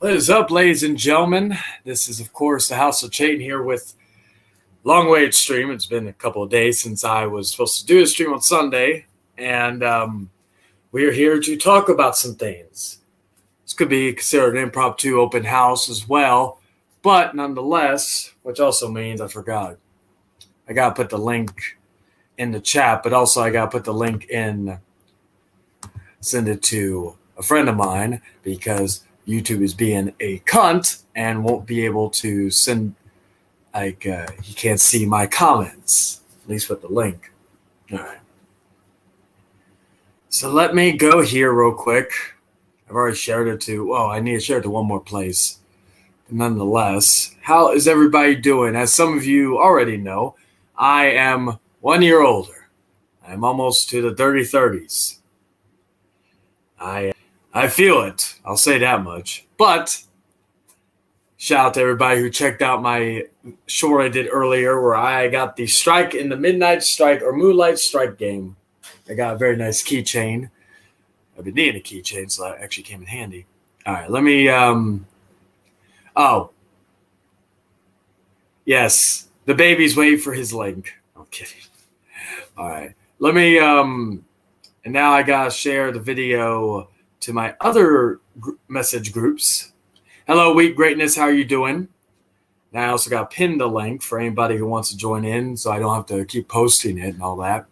What is up, ladies and gentlemen? This is, of course, the House of Chayton here with long-awaited stream. It's been a couple of days since I was supposed to do a stream on Sunday, and we're here to talk about some things. This could be considered an impromptu open house as well, but nonetheless, which also means I forgot. I got to put the link in the chat, but also I got to put the link in, send it to a friend of mine because YouTube is being a cunt and won't be able to send, he can't see my comments, at least with the link. All right. So let me go here real quick. I've already shared it to, I need to share it to one more place. But nonetheless, how is everybody doing? As some of you already know, I am 1 year older. I'm almost to the dirty 30s. I feel it. I'll say that much. But shout out to everybody who checked out my short I did earlier where I got the strike in the Midnight Strike or Moonlight Strike game. I got a very nice keychain. I've been needing a keychain, so that actually came in handy. All right, let me yes, the baby's waiting for his link. I'm kidding. All right, let me and now I gotta share the video to my other message groups. Hello, Week Greatness. How are you doing? And I also got pinned the link for anybody who wants to join in, so I don't have to keep posting it and all that.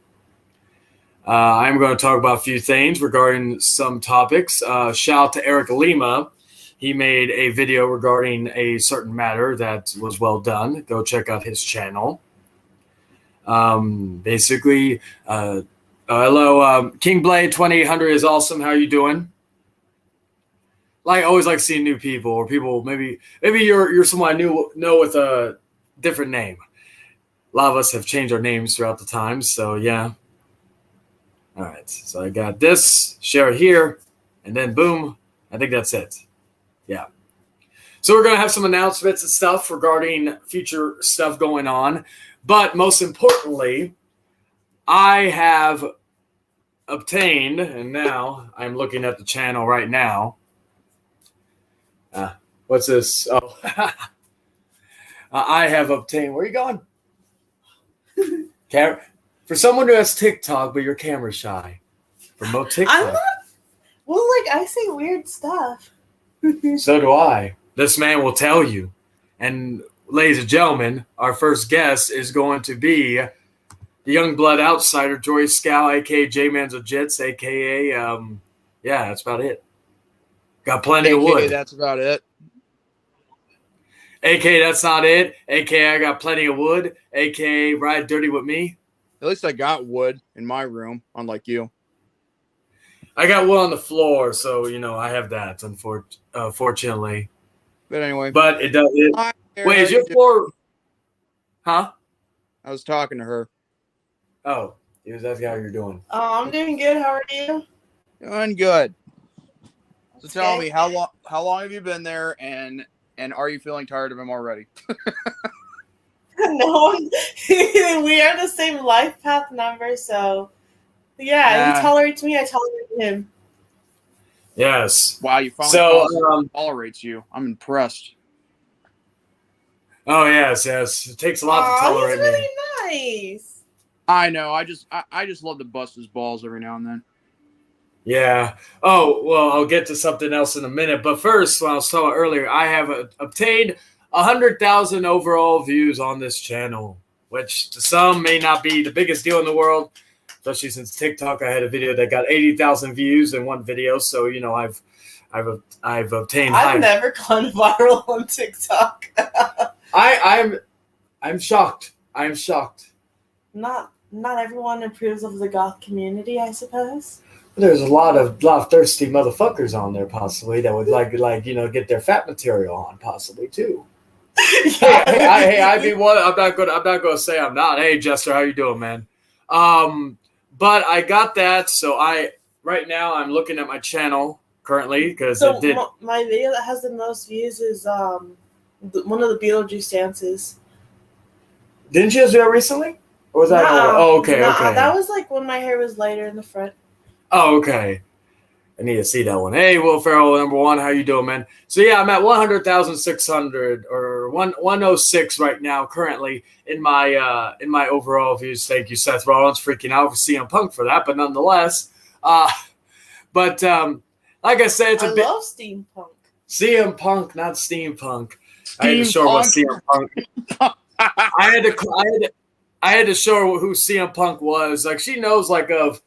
I'm going to talk about a few things regarding some topics. Shout out to Eric Lima. He made a video regarding a certain matter that was well done. Go check out his channel. Basically, hello, King Blade 2800 is awesome. How are you doing? I always like seeing new people or people maybe you're someone I know with a different name. A lot of us have changed our names throughout the time, so yeah. All right, so I got this, share here, and then boom, I think that's it. Yeah. So we're going to have some announcements and stuff regarding future stuff going on, but most importantly, I have obtained, and now I'm looking at the channel right now. What's this? Oh, I have obtained. Where are you going? For someone who has TikTok, but you're camera shy. Promote TikTok. I'm not. Well, I say weird stuff. So do I. This man will tell you. And ladies and gentlemen, our first guest is going to be the young blood outsider, Joy Scow, a.k.a. J-Man's Jits, a.k.a. Yeah, that's about it. Got plenty of wood. That's about it. A.k.a. that's not it. A.k.a. I got plenty of wood. A.k.a. ride dirty with me. At least I got wood in my room, unlike you. I got wood on the floor, so, I have that, unfortunately. But anyway. But it does. Wait, is your floor? Huh? I was talking to her. Oh, he was asking how you're doing. I'm doing good. How are you? Doing good. So tell me, how long have you been there, and are you feeling tired of him already? No, we are the same life path number, so yeah, he tolerates me, I tolerate him. Yes. Wow, you finally tolerates you. I'm impressed. Oh yes. It takes a lot to tolerate he's really nice. I know. I just love to bust his balls every now and then. Yeah. Oh, well, I'll get to something else in a minute. But first, when I was talking earlier, I have obtained 100,000 overall views on this channel, which to some may not be the biggest deal in the world, especially since TikTok. I had a video that got 80,000 views in one video, so I've obtained. I've never gone viral on TikTok. I'm shocked. I'm shocked. Not everyone approves of the goth community, I suppose. There's a lot of thirsty motherfuckers on there, possibly that would like get their fat material on, possibly too. Hey, I mean, what? I'm not gonna say I'm not. Hey, Jester, how you doing, man? But I got that, so right now I'm looking at my channel currently because so it did. My video that has the most views is one of the Beetlejuice dances. Didn't you just do that recently? Or was that? Okay. That was when my hair was lighter in the front. Oh, okay. I need to see that one. Hey, Will Ferrell, number one. How you doing, man? So, yeah, I'm at 100,600 or 106 right now currently in my overall views. Thank you, Seth Rollins. Freaking out for CM Punk for that. But nonetheless, like I said, it's I a bit. love steampunk. CM Punk, not steampunk. I had to show her what CM Punk. I had to show her who CM Punk was. Like, she knows, like, of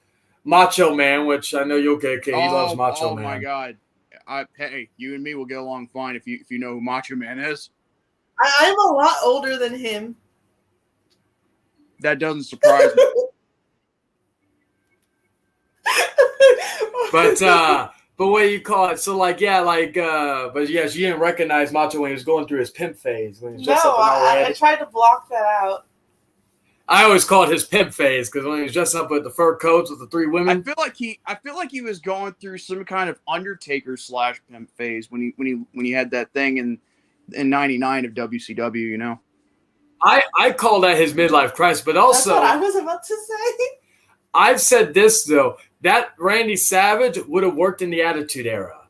Macho Man, which I know you'll get. He loves Macho Man. Oh my God! Hey, you and me will get along fine if you know who Macho Man is. I'm a lot older than him. That doesn't surprise me. But what do you call it? So but yeah, she didn't recognize Macho when he was going through his pimp phase. When he was just I tried to block that out. I always call it his pimp phase because when he was dressed up with the fur coats with the three women, I feel like he was going through some kind of Undertaker / pimp phase when he had that thing in '99 of WCW. You know, I call that his midlife crisis. But also, that's what I was about to say. I've said this though, that Randy Savage would have worked in the Attitude Era.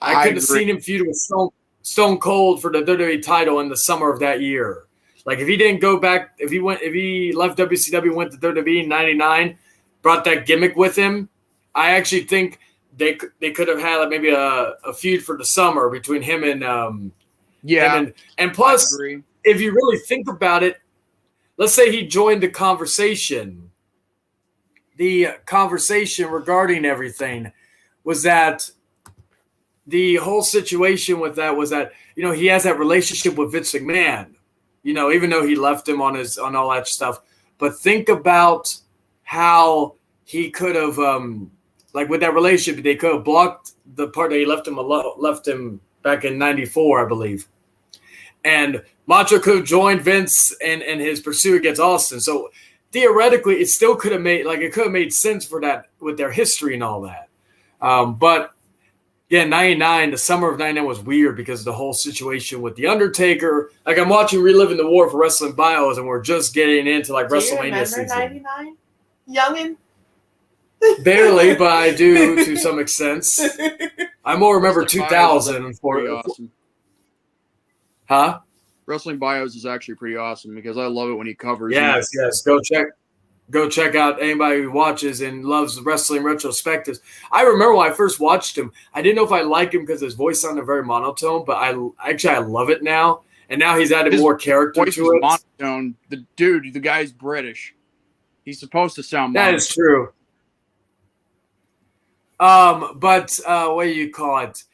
I could have seen him feud with Stone Cold for the WWE title in the summer of that year. Like if he didn't go back, if he left WCW, went to WWE in '99, brought that gimmick with him, I actually think they could have had maybe a feud for the summer between him and and plus, if you really think about it, let's say he joined the conversation. The conversation regarding everything was that the whole situation with that was that he has that relationship with Vince McMahon. Even though he left him on all that stuff. But think about how he could have, with that relationship, they could have blocked the part that he left him back in '94, I believe. And Macho could have joined Vince in his pursuit against Austin. So theoretically, it still could have made sense for that with their history and all that. But yeah, '99, the summer of '99 was weird because of the whole situation with The Undertaker. Like, I'm watching Reliving the War for Wrestling Bios, and we're just getting into, WrestleMania season. Do you remember '99? Youngin? Barely, but I do to some extent. I more remember 2000. Awesome. Huh? Wrestling Bios is actually pretty awesome because I love it when he covers. Yes. Go check out anybody who watches and loves wrestling retrospectives. I remember when I first watched him, I didn't know if I liked him because his voice sounded very monotone, but I love it now. And now he's added more character to it. Monotone. The guy's British. He's supposed to sound monotone. That is true. But what do you call it?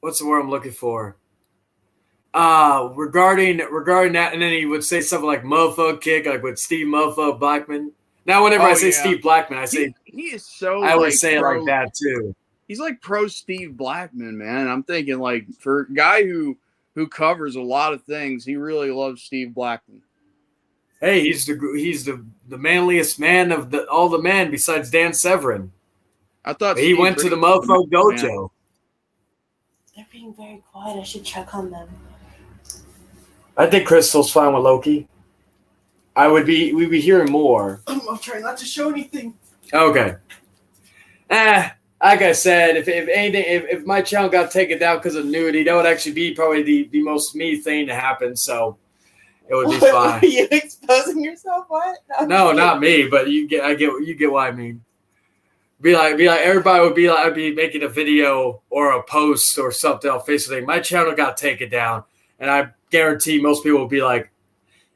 What's the word I'm looking for? Regarding that, and then he would say something like "motherfucker kick," like with Steve "motherfucker" Blackman. Now, whenever I say Steve Blackman, I say he is so. I always say it like that too. He's like pro Steve Blackman, man. I'm thinking like for a guy who covers a lot of things, he really loves Steve Blackman. Hey, he's the manliest man of all the men besides Dan Severn. I thought he went to the motherfucker dojo. They're being very quiet. I should check on them. I think Crystal's fine with Loki. We'd be hearing more. I'm trying not to show anything. Okay. Like I said, if anything, if my channel got taken down because of nudity, that would actually be probably the most me thing to happen. So it would be fine. Are you exposing yourself? What? No, not me, but you get what I mean. Be like everybody would be like, I'd be making a video or a post or something on Facebook. My channel got taken down, and I guarantee most people would be like,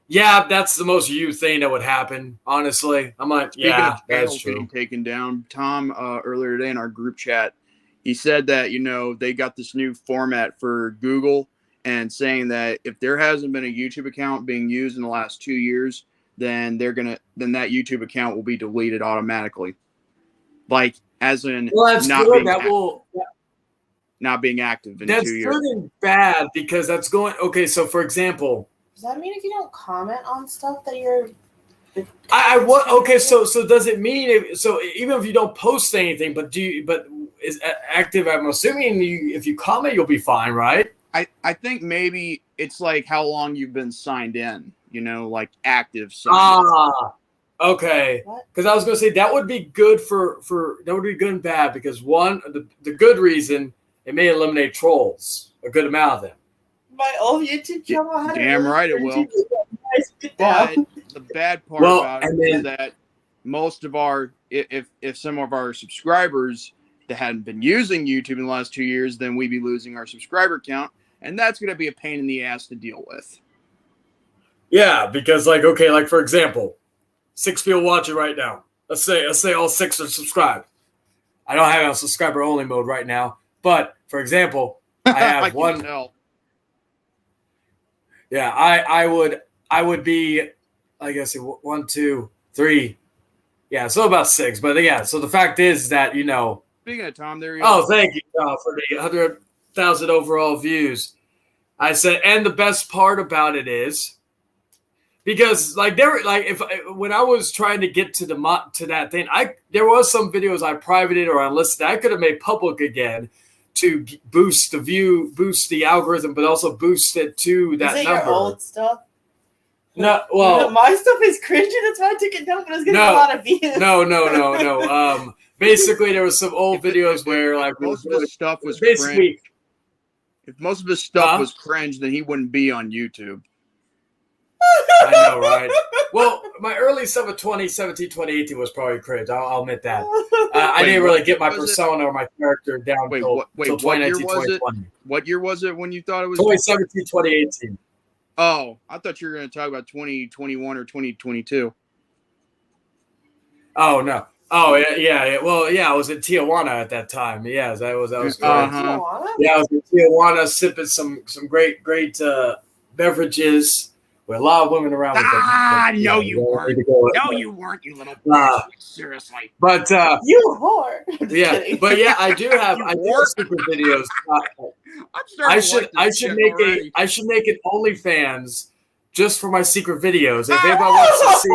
"Yeah, that's the most you thing that would happen." Honestly, I'm like, "Yeah, that's true." Being taken down, Tom earlier today in our group chat, he said that they got this new format for Google and saying that if there hasn't been a YouTube account being used in the last 2 years, then that YouTube account will be deleted automatically. Like, as in not being active in 2 years. That's good and bad because that's going. Okay, so for example, does that mean if you don't comment on stuff that you're? Okay, so does it mean even if you don't post anything, but is active? I'm assuming if you comment, you'll be fine, right? I think maybe it's like how long you've been signed in. Like active. Okay, What? because I was going to say that would be good for that would be good and bad because one the good reason it may eliminate trolls, a good amount of them. My old YouTube channel had Damn really right it will. cringy videos. Guys, get But down. the bad part Well, about it and then- is that most of our, if some of our subscribers that hadn't been using YouTube in the last 2 years, then we'd be losing our subscriber count, and that's going to be a pain in the ass to deal with. Yeah, because like okay, like for example, 6 people watching right now. Let's say all 6 are subscribed. I don't have it on subscriber only mode right now, but for example, I have I can one. tell. Yeah, I would be, I guess 1, 2, 3. Yeah, so about 6. But yeah, so the fact is that Speaking of Tom, there you Oh, go. thank you for the 100,000 overall views. I said, and the best part about it is because like there, like if when I was trying to get to that thing, there was some videos I privated or unlisted. I could have made public again to boost the algorithm, but also boost it to that Is it number. your old stuff? No, well, my stuff is cringy. That's why I took it down, but it's getting a lot of views. No. Basically, there was some old videos where like most of his stuff was basically. cringe. If most of his stuff was cringe, then he wouldn't be on YouTube. I know, right? Well, my early stuff of 2017, 2018 was probably cringe. I'll admit that. I didn't really get my persona or my character down until 2019, 2020. What year was it when you thought it was? 2017, 2018. Oh, I thought you were going to talk about 2021 or 2022. Oh, no. Oh, yeah. Well, yeah, I was in Tijuana at that time. Yeah, that was great. Tijuana? Yeah, I was in Tijuana sipping some great beverages with a lot of women around. No, you weren't. No, you weren't, you little bitch. Seriously. But you whore. Yeah, kidding. But yeah, I do have secret videos. I should make it OnlyFans just for my secret videos. If anybody wants to see,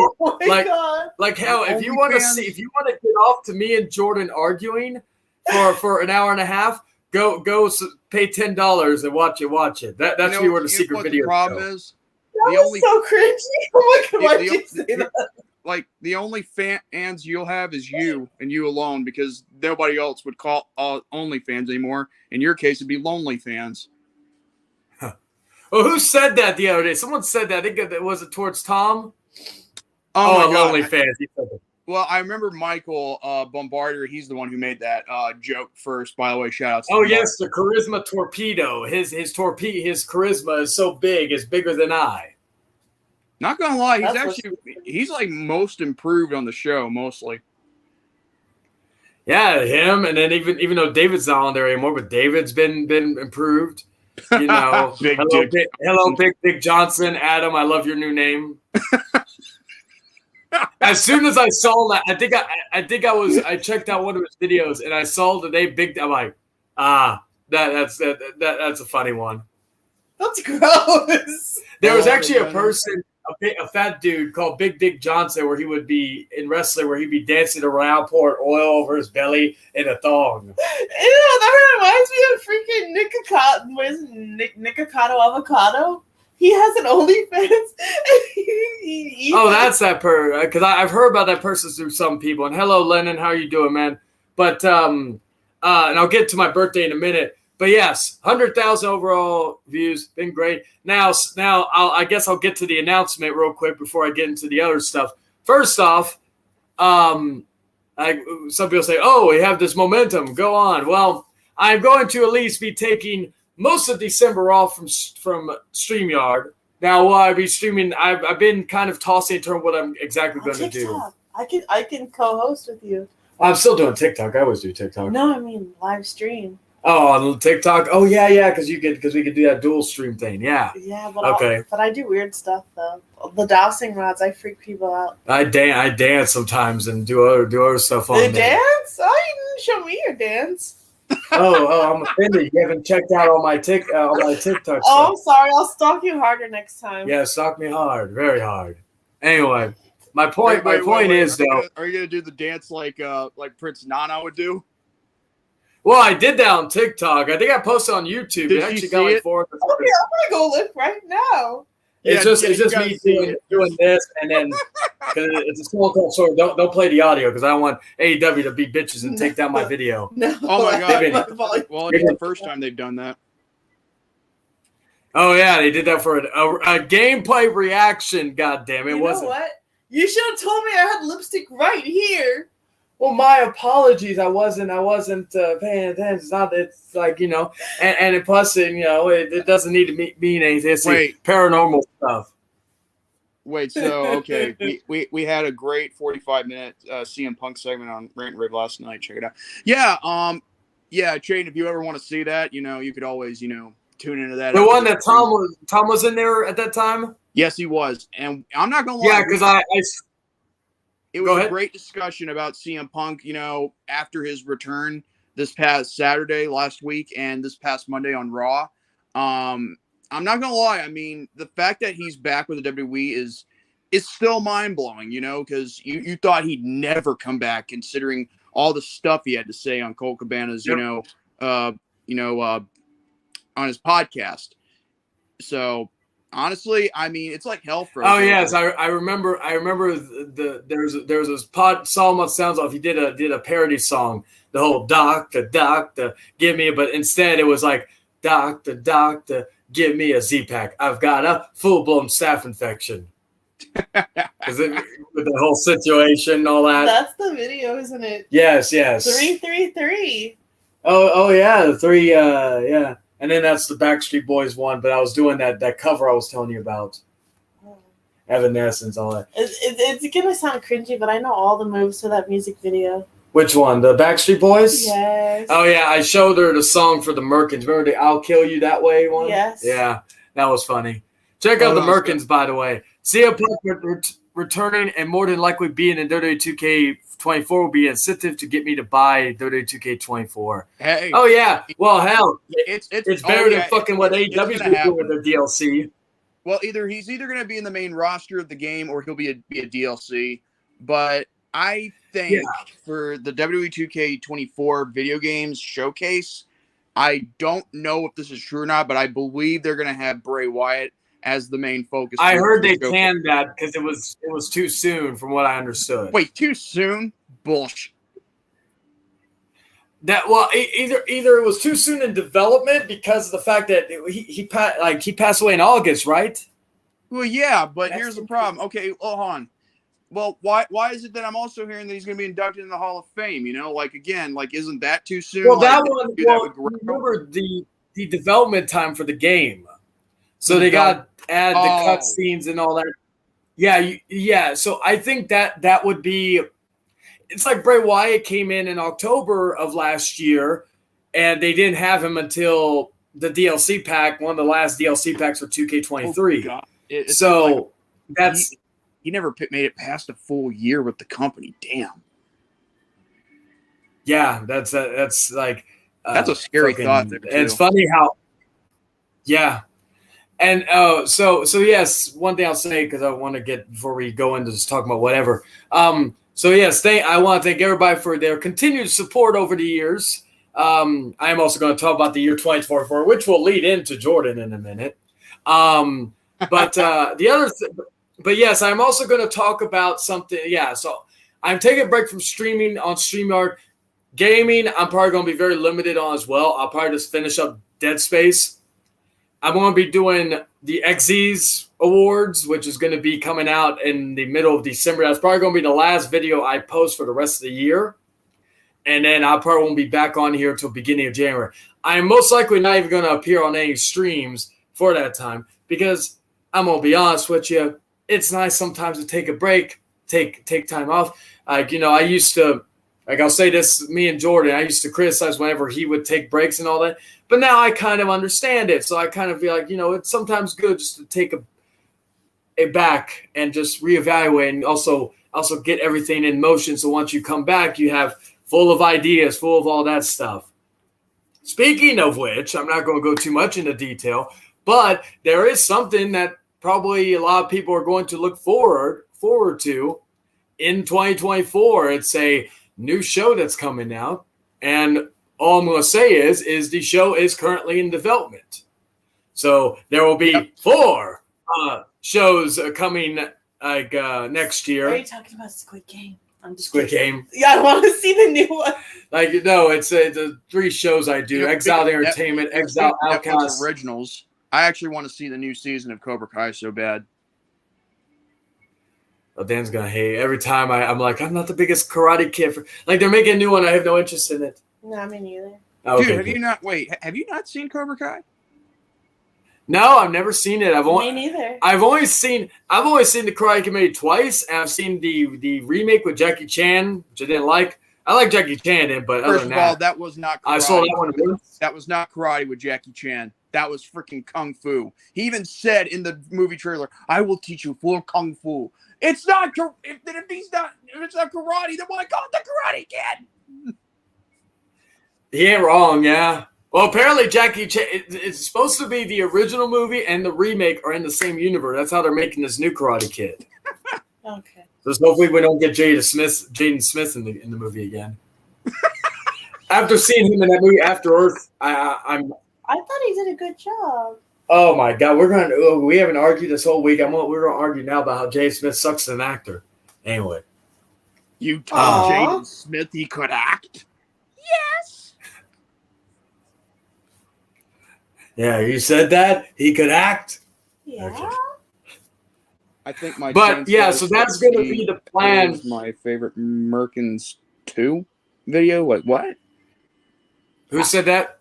like hell, if you want to get off to me and Jordan arguing for an hour and a half, go pay $10 and watch it. That's where the secret videos. The problem is, that was so cringy. Oh my god, why'd you say that? Like the only fans you'll have is you and you alone, because nobody else would call OnlyFans anymore. In your case, it'd be Lonely Fans. Well, who said that the other day? Someone said that. I think that was it towards Tom. Oh, Lonely Fans. Well, I remember Michael Bombardier. He's the one who made that joke first. By the way, shout out. Oh yes, the charisma torpedo. His charisma is so big, it's bigger than I. Not gonna lie, he's like most improved on the show, mostly. Yeah, him, and then even though David's not on there anymore, but David's been improved. Hello, Big Dick Johnson, Adam. I love your new name. As soon as I saw that, I checked out one of his videos and I saw the name Big. I'm like, that's a funny one. That's gross. There was actually a person, a fat dude called Big Dick Johnson, where he would be in wrestling, where he'd be dancing around, pouring oil over his belly in a thong. Ew, that reminds me of freaking Nikocado Avocado. He has an OnlyFans. That's that because I've heard about that person through some people. And hello, Lennon, how are you doing, man? But and I'll get to my birthday in a minute. But yes, 100,000 overall views, been great. Now I guess I'll get to the announcement real quick before I get into the other stuff. First off, some people say, "Oh, we have this momentum. Go on." Well, I'm going to at least be taking most of December off from StreamYard. Now, will I be streaming? I've been kind of tossing in terms of what I'm exactly going to do. I can co-host with you. I'm still doing TikTok. I always do TikTok. No, I mean live stream. Oh, on TikTok. Oh yeah, because we could do that dual stream thing. Yeah. Yeah, but but I do weird stuff though. The dowsing rods, I freak people out. I dance sometimes and do other stuff on. You dance? Oh, you didn't show me your dance. Oh, I'm offended. You haven't checked out all my TikTok. Oh, I'm sorry. I'll stalk you harder next time. Yeah, stalk me hard, very hard. Anyway, my point is though. Are you gonna do the dance like Prince Nana would do? Well, I did that on TikTok. I think I posted on YouTube. It actually got like 4. Okay, I'm gonna go look right now. It's you just gotta me see doing this, and then because it's a small call, so don't play the audio because I don't want AEW to be bitches and take down my video. No. Oh my God. my volume. Well, it's the first time they've done that. Oh yeah, they did that for a gameplay reaction. God damn it! You Wasn't know what? You should have told me I had lipstick right here. Well, my apologies. I wasn't paying attention. It's not. It's like and plus, it doesn't need to mean anything. It's Wait. paranormal stuff. Wait, so okay, we had a great 45-minute CM Punk segment on Rant and Rave last night. Check it out. Yeah, Chayden, if you ever want to see that, you could always tune into that. The one that Tom was in there at that time. Yes, he was, and I'm not gonna lie. Yeah, because it was a great discussion about CM Punk, after his return this past Saturday last week and this past Monday on Raw. I'm not gonna lie. I mean, the fact that he's back with the WWE is still mind blowing, because you thought he'd never come back, considering all the stuff he had to say on Colt Cabana's, on his podcast. So honestly, I mean, it's like hell for us. Oh yes, I remember. There's this Solomon Sounds Off. He did a parody song. The whole doctor, give me, but instead it was like doctor, give me a Z-Pack. I've got a full-blown staph infection. With the whole situation and all that. That's the video, isn't it? Yes. 333. Oh yeah, the 3. Yeah. And then that's the Backstreet Boys one, but I was doing that cover I was telling you about. Evanescence, all that. It's going to sound cringy, but I know all the moves to that music video. Which one? The Backstreet Boys? Yes. Oh, yeah. I showed her the song for the Merkins. Remember the I'll Kill You That Way one? Yes. Yeah, that was funny. Check out the Merkins, by the way. CM Punk returning and more than likely being in WWE 2K24 will be incentive to get me to buy WWE 2K24. Hey. Oh, yeah. Well, hell. It's better than fucking what AEW's been doing with their DLC. Well, he's either going to be in the main roster of the game or he'll be a DLC. But I think for the WWE 2K24 video games showcase, I don't know if this is true or not, but I believe they're going to have Bray Wyatt as the main focus. I heard they canned that because it was too soon, from what I understood. Wait, too soon? Bullshit. Either it was too soon in development because of the fact that he passed away in August, right? Well, yeah, but here's the problem. Okay, hold on. Well, why is it that I'm also hearing that he's going to be inducted in the Hall of Fame? Isn't that too soon? Well, that one. Remember the development time for the game, so they got to add the cutscenes and all that. Yeah. So I think that would be. It's like Bray Wyatt came in October of last year, and they didn't have him until the DLC pack, one of the last DLC packs for 2K23. He never made it past a full year with the company. Damn. Yeah, that's like that's a scary thought. There too. It's funny how. Yeah, and so yes, one thing I'll say because I want to get before we go into just talking about whatever. So yes, I want to thank everybody for their continued support over the years. I am also going to talk about the year 2024, which will lead into Jordan in a minute. But the other but yes, I'm also going to talk about something. Yeah, so I'm taking a break from streaming on StreamYard. Gaming, I'm probably going to be very limited on as well. I'll probably just finish up Dead Space. I'm going to be doing the XZs Awards, which is going to be coming out in the middle of December. That's probably going to be the last video I post for the rest of the year. And then I probably won't be back on here until beginning of January. I'm most likely not even going to appear on any streams for that time because I'm going to be honest with you. It's nice sometimes to take a break, take time off. I used to, I'll say this, me and Jordan, I used to criticize whenever he would take breaks and all that. But now I kind of understand it. So I kind of feel like, it's sometimes good just to take a back and just reevaluate and also get everything in motion. So once you come back, you have full of ideas, full of all that stuff. Speaking of which, I'm not going to go too much into detail, but there is something that probably a lot of people are going to look forward to in 2024. It's a new show that's coming out, and all I'm going to say is the show is currently in development. So there will be 4 shows coming like next Are year. you talking about Squid Game? I'm just Squid kidding. Game. Yeah, I want to see the new one. Like no, it's the 3 shows I do: Exiled Entertainment, Exiled Netflix Outcast. originals. I actually want to see the new season of Cobra Kai so bad. Oh, Dan's gonna hate. Every time I'm like, I'm not the biggest Karate Kid. Like they're making a new one. I have no interest in it. No, me neither. Okay, Dude, have you not seen Cobra Kai? No, I've never seen it. Me neither. I've only seen the Karate Kid maybe twice, and I've seen the remake with Jackie Chan, which I didn't like. I like Jackie Chan in, but other First than of all, that, that was not karate. I saw that one once. That was not karate with Jackie Chan. That was freaking kung fu. He even said in the movie trailer, "I will teach you full kung fu." It's not if it's not karate, then why call it the Karate Kid? He ain't wrong, yeah. Well, apparently Jackie Chan, it's supposed to be the original movie and the remake are in the same universe. That's how they're making this new Karate Kid. Okay. So hopefully we don't get Jaden Smith in the movie again. After seeing him in that movie After Earth, I thought he did a good job. oh my god, we haven't argued this whole week. We're gonna argue now about how Jaden Smith sucks as an actor. Anyway, you told Jaden Smith he could act? Yes. Yeah, you said that he could act. Yeah. Okay. I think my. But yeah, so that's going to be the plan. My favorite Merkins 2 video. What? Who said that?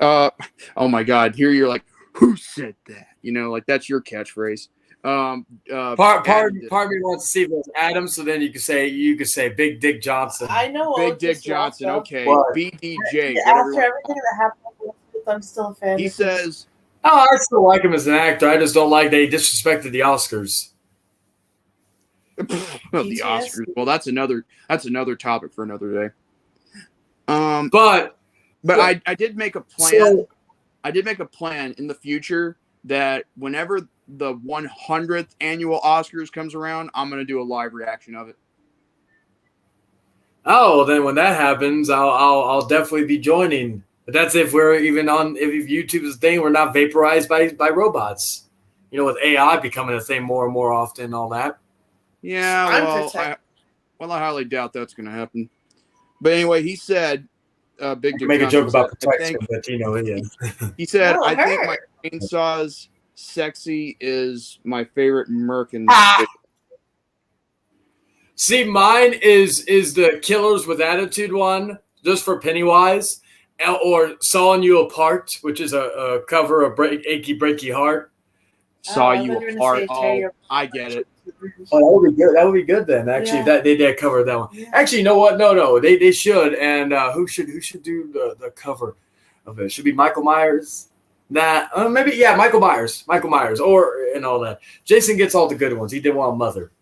Oh my God! Here you're like, who said that? You know, like that's your catchphrase. Part of me wants to see if it was Adam, so then you could say Big Dick Johnson. I know Big Dick Johnson. Okay, What? BDJ. After everything that happened, I'm still a fan. He says, "Oh, I still like him as an actor. I just don't like that he disrespected the Oscars." well, the Oscars. Well, that's another topic for another day. But I did make a plan. I did make a plan in the future that whenever the 100th annual Oscars comes around, I'm going to do a live reaction of it. Oh, then when that happens, I'll definitely be joining. But that's if we're even on if YouTube is a thing, we're not vaporized by robots. You know, with AI becoming a thing more and more often and all that. Yeah, I highly doubt that's going to happen. But anyway, he said, Big Dick make Johnson a joke about said, protection, but you know, yeah. He said, No, I think her. my Chainsaw's Sexy is my favorite Merkin. See, mine is the Killers with Attitude one, just for Pennywise, or Sawing You Apart, which is a cover of Achy Breaky Heart. Saw You Apart. Oh, I get it. Oh, that would be good. That would be good then. Actually, Yeah. that they did cover that one. Yeah. Actually, you know what? No, they should. And who should do the cover of it? Should be Michael Myers. Maybe Michael Myers, or and all that. Jason gets all the good ones. He did one on Mother.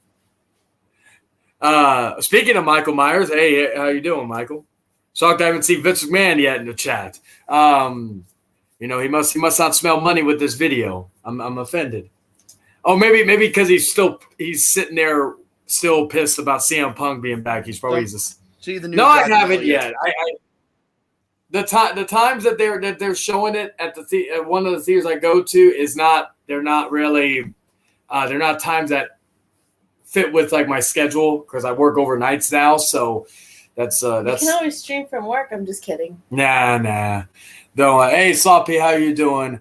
Speaking of Michael Myers, hey, how you doing, Michael? Shocked I haven't seen Vince McMahon yet in the chat. You know, he must not smell money with this video. I'm offended. Oh, maybe because he's sitting there still pissed about CM Punk being back. He's probably just. See the new. No, I haven't yet. The times that they're showing it at at one of the theaters I go to is not. They're not really. They're not times that fit with like my schedule because I work overnights now. So that's. You can always stream from work. I'm just kidding. Nah. Don't. Hey, Sloppy, how you doing?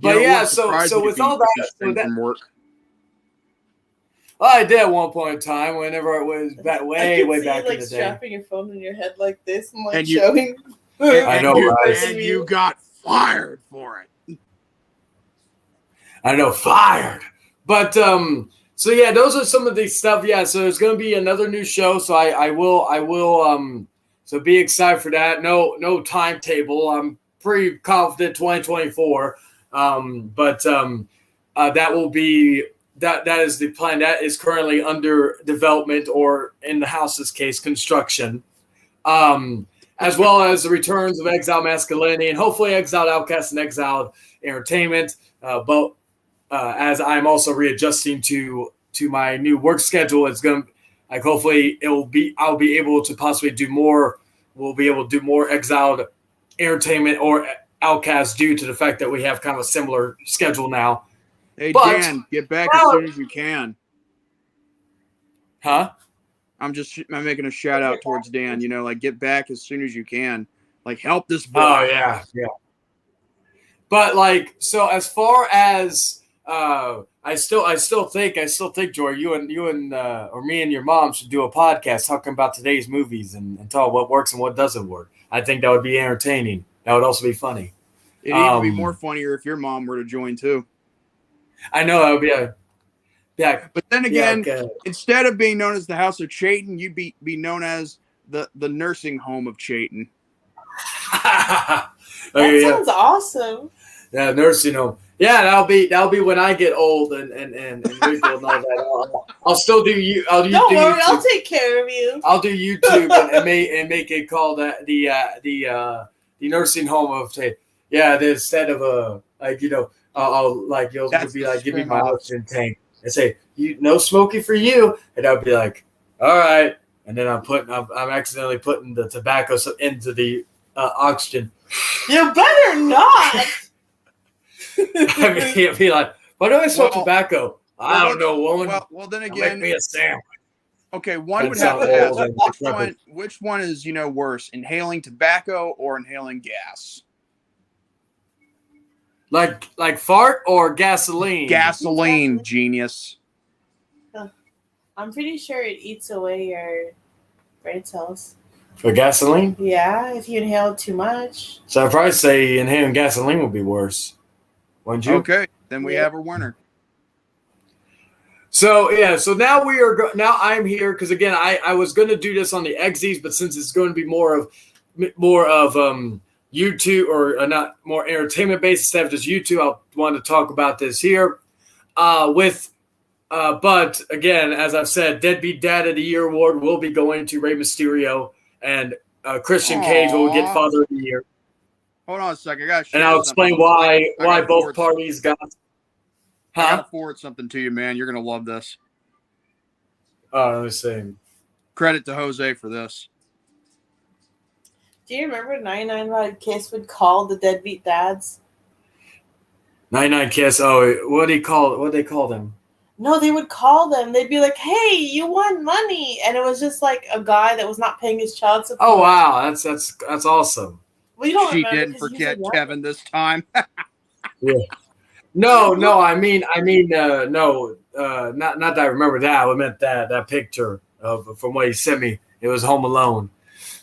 But yeah, so with all that from work. Well, I did at one point in time. Whenever it was way back in the day. Strapping your phone in your head like this and And showing. I know, right? And you got fired for it. I know, fired. But so yeah, those are some of the stuff. Yeah, so there's going to be another new show. So I will. So be excited for that. No timetable. I'm pretty confident 2024. But that will be that is the plan. That is currently under development, or in the house's case, construction. As well as the returns of Exiled Masculinity and hopefully Exiled Outcast and Exiled Entertainment. But as I'm also readjusting to my new work schedule, it's going to hopefully I'll be able to possibly do more. We'll be able to do more Exiled Entertainment or Outcast due to the fact that we have kind of a similar schedule now. Hey, But- Dan, get back as soon as you can. Huh? I'm making a shout out towards Dan. You know, like get back as soon as you can. Like help this boy. Oh yeah. But like, so as far as I still think Joy, you and or me and your mom should do a podcast talking about today's movies and talk what works and what doesn't work. I think that would be entertaining. That would also be funny. It'd even be more funnier if your mom were to join too. I know that would be a But then again, yeah, instead of being known as the House of Chayton, you'd be known as the nursing home of Chayton. That sounds awesome. Yeah, nursing home. Yeah, that'll be when I get old and Rick will know that. I'll still do you. Don't worry, YouTube. I'll take care of you. I'll do YouTube and make it called the nursing home of yeah. Instead of I'll like you'll be like give me my oxygen tank and say no smoking for you, and I'll be like all right, and then I'm accidentally putting the tobacco into the oxygen. You better not. I mean, he'd be like, why do I smoke tobacco? I don't know, woman. Well, then again, make me a sandwich. Okay, one would have to ask which one is worse, inhaling tobacco or inhaling gas? Like fart or gasoline? Gasoline, genius. I'm pretty sure it eats away your brain cells. For gasoline? Yeah, if you inhale too much. So I'd probably say inhaling gasoline would be worse. Wouldn't you? Okay, then we have a winner. So yeah, so now now I'm here because again I was going to do this on the Exes, but since it's going to be more of YouTube or not more entertainment based instead of just YouTube, I wanted to talk about this here but again, as I've said, Deadbeat Dad of the Year award will be going to Rey Mysterio, and Christian Cage will get Father of the Year. Hold on a second, I got. And I'll explain why both parties got. I gotta forward something to you, man. You're gonna love this. Oh, let me see. Credit to Jose for this. Do you remember 99 Live Kiss would call the deadbeat dads? 99 Kiss. Oh, what do they call them? No, they would call them. They'd be like, "Hey, you won money," and it was just like a guy that was not paying his child support. Oh wow, that's awesome. Well, you don't she didn't forget Kevin this time. Yeah. No. I mean, no. Not that I remember that. I meant that picture from what he sent me. It was Home Alone.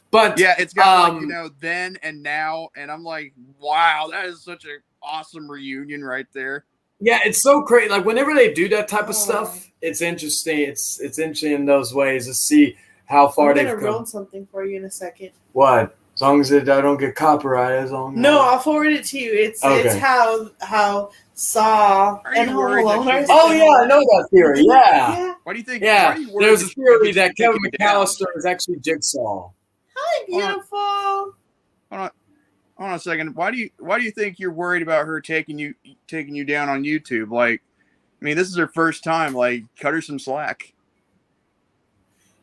But yeah, it's got then and now, and I'm like, wow, that is such an awesome reunion right there. Yeah, it's so great. Like whenever they do that type of stuff, it's interesting. It's interesting in those ways to see how far they've come. I'm gonna ruin something for you in a second. What? As long as I don't get copyrighted, No, I'll forward it to you. It's how Saw and Home Alone are. Oh yeah, I know that theory. Yeah. Why do you think? Yeah, there's a theory that Kevin McAllister is actually Jigsaw. Hi, beautiful. Hold on a second. Why do you think you're worried about her taking you down on YouTube? Like, I mean, this is her first time. Like, cut her some slack.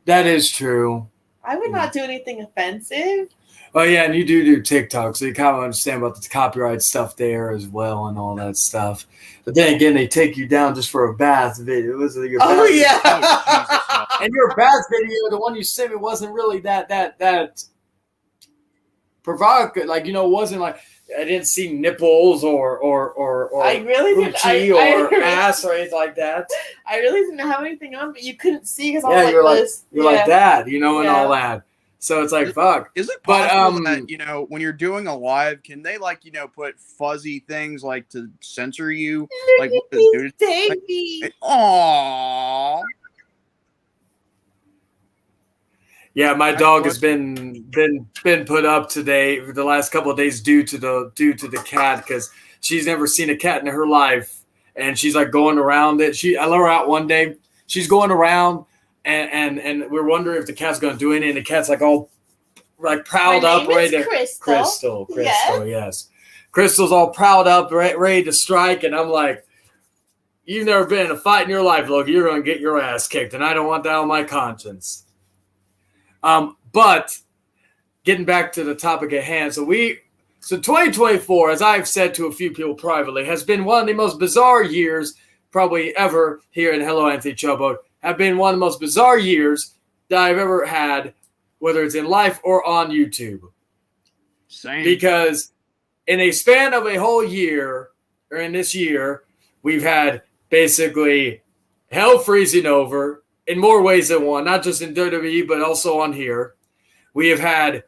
That is true. I would not do anything offensive. Oh yeah, and you do TikTok, so you kind of understand about the copyright stuff there as well and all that stuff. But then again, they take you down just for a bath video. Your bath and your bath video, the one you sent me, wasn't really that provocative. Like it wasn't like I didn't see nipples or I really didn't or ass or anything like that. I really didn't have anything on, but you couldn't see because I was you're like this. You're like that, and all that. So it's like, fuck. Is it possible that, when you're doing a live, can they put fuzzy things like to censor you? Like, baby. Aww. Yeah, my dog has been put up today for the last couple of days due to the cat because she's never seen a cat in her life, and she's like going around it. I let her out one day. She's going around. And we're wondering if the cat's going to do anything. And the cat's like all like proud up, ready to Crystal, yes. Crystal's all proud up, ready to strike, and I'm like, you've never been in a fight in your life, Logan. You're going to get your ass kicked, and I don't want that on my conscience. But getting back to the topic at hand, so 2024, as I've said to a few people privately, has been one of the most bizarre years probably ever here in Hello Anthony Showboat have been one of the most bizarre years that I've ever had, whether it's in life or on YouTube. Same. Because in a span of a whole year, or in this year, we've had basically hell freezing over in more ways than one, not just in WWE, but also on here. We have had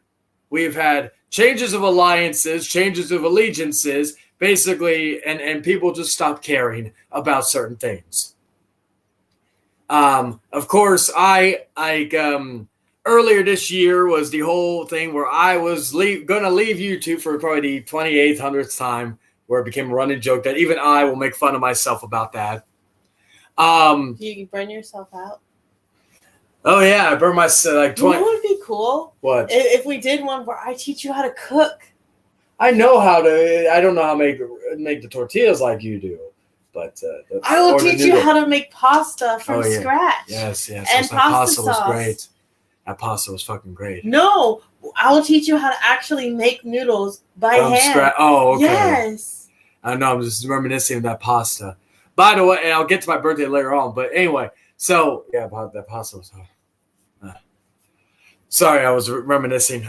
changes of alliances, changes of allegiances, basically, and people just stopped caring about certain things. Of course, earlier this year was the whole thing where I was going to leave YouTube for probably the 28th, 100th time, where it became a running joke that even I will make fun of myself about that. Do you burn yourself out? Oh yeah, I burned myself like 20. You know what would be cool? What? If we did one where I teach you how to cook. I know how to. I don't know how to make the tortillas like you do, but I will teach you how to make pasta from yeah. scratch. Yes. And that pasta was sauce. great. That pasta was fucking great. No, I will teach you how to actually make noodles by hand. Oh, okay. Yes. I know. I'm just reminiscing of that pasta. By the way, and I'll get to my birthday later on. But anyway, so yeah, about that pasta was. Sorry, I was reminiscing.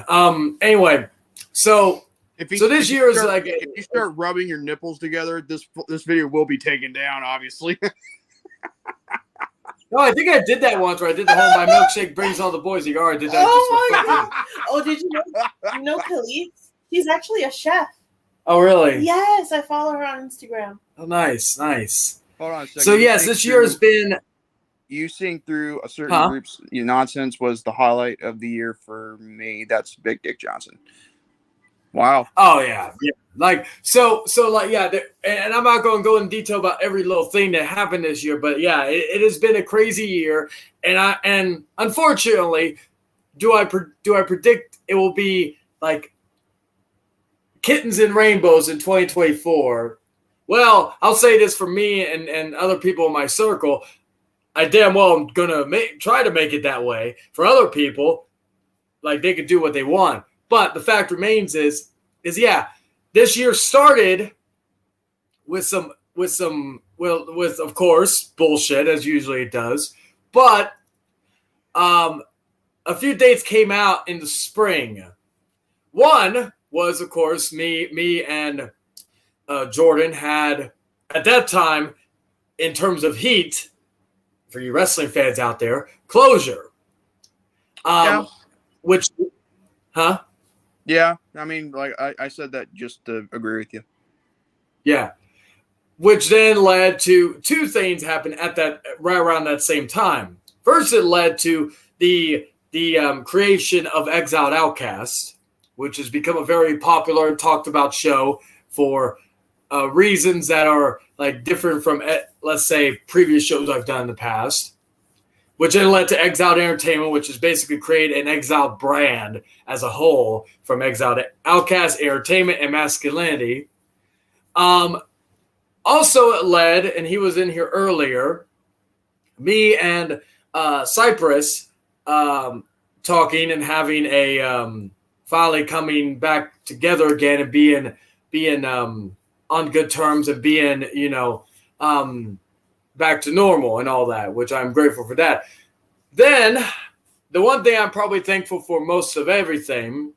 Anyway, so this year is like if you start rubbing your nipples together, this video will be taken down, obviously. No, I think I did that once where I did the whole my milkshake brings all the boys. I did that. Oh my god! Oh, did you know Khalid? She's actually a chef. Oh really? Yes, I follow her on Instagram. Oh, nice. Hold on a second. So yes, this year has been. You seeing through a certain group's nonsense was the highlight of the year for me. That's Big Dick Johnson. Wow. Oh yeah. Like so like yeah. And I'm not going to go in detail about every little thing that happened this year, but yeah, it has been a crazy year, and unfortunately, do I predict it will be like kittens and rainbows in 2024? Well, I'll say this for me and other people in my circle. I damn well am going to try to make it that way. For other people, like they could do what they want. But the fact remains is yeah, this year started with of course bullshit as usually it does. But a few dates came out in the spring. One was of course me and Jordan had at that time, in terms of heat, for you wrestling fans out there, Closure. Which, huh? Yeah, I mean, like I said that just to agree with you. Yeah. Which then led to two things happen right around that same time. First, it led to the creation of Exiled Outcast, which has become a very popular and talked about show for reasons that are like different from, let's say, previous shows I've done in the past, which then led to Exiled Entertainment, which is basically create an Exiled brand as a whole from Exiled Outcast, Entertainment, and Masculinity. Also, it led, and he was in here earlier, me and Cypress talking and having a finally coming back together again and being on good terms and being, back to normal and all that, which I'm grateful for that. Then the one thing I'm probably thankful for most of everything,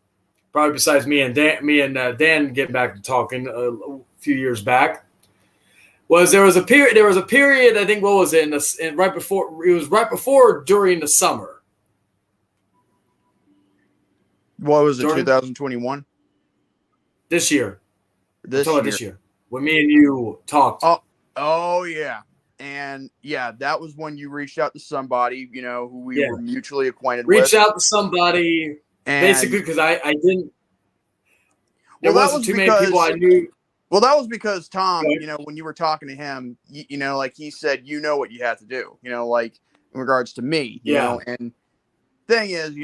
probably besides me and Dan getting back to talking a few years back, was there was a period, I think, what was it, right before during the summer. What was it, Jordan? 2021? This year. This year. When me and you talked. Oh yeah. And yeah, that was when you reached out to somebody, who we were mutually acquainted with. Reached out to somebody, basically, because I didn't. There wasn't too many people I knew. Well, that was because Tom, when you were talking to him, like he said, what you have to do, like in regards to me, you know. And thing is,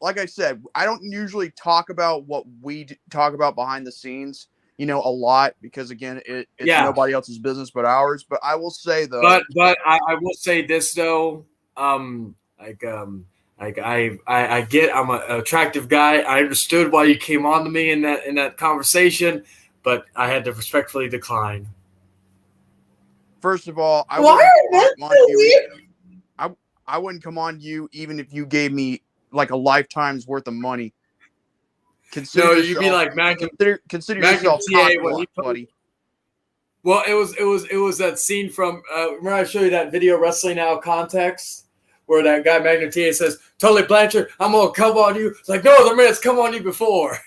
like I said, I don't usually talk about what we talk about behind the scenes, a lot, because again, it's nobody else's business but ours. But I will say though, but I will say this though, I get I'm an attractive guy. I understood why you came on to me in that, conversation, but I had to respectfully decline. First of all, I Why wouldn't are come on you. men I wouldn't come on you even if you gave me like a lifetime's worth of money. Consider No, yourself, you'd be like Magnum consider Magnum yourself TA top when he notch, put, buddy. well, it was that scene from remember I showed you that video Wrestling Now context where that guy Magnum TA says, Tully Blanchard, I'm gonna come on you. It's like no other man's come on you before.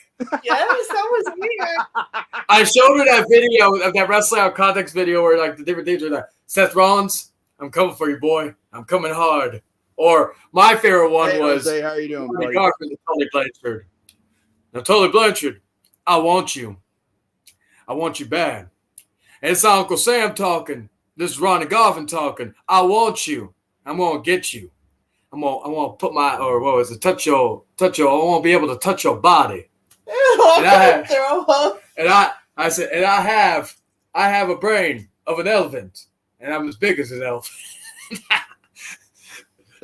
Yes, that was weird. I showed her that video of that Wrestling Out context video where like the different things were like Seth Rollins, I'm coming for you, boy. I'm coming hard. Or my favorite one Hey, was Jose, how you doing, buddy? Garfin to Tully Blanchard. Now Tully Blanchard, I want you. I want you bad. And it's Uncle Sam talking. This is Ronnie Garvin talking. I want you. I'm gonna get you. I'm gonna put my or what was it? Touch your. I want to be able to touch your body. And I said, and I have a brain of an elephant, and I'm as big as an elephant.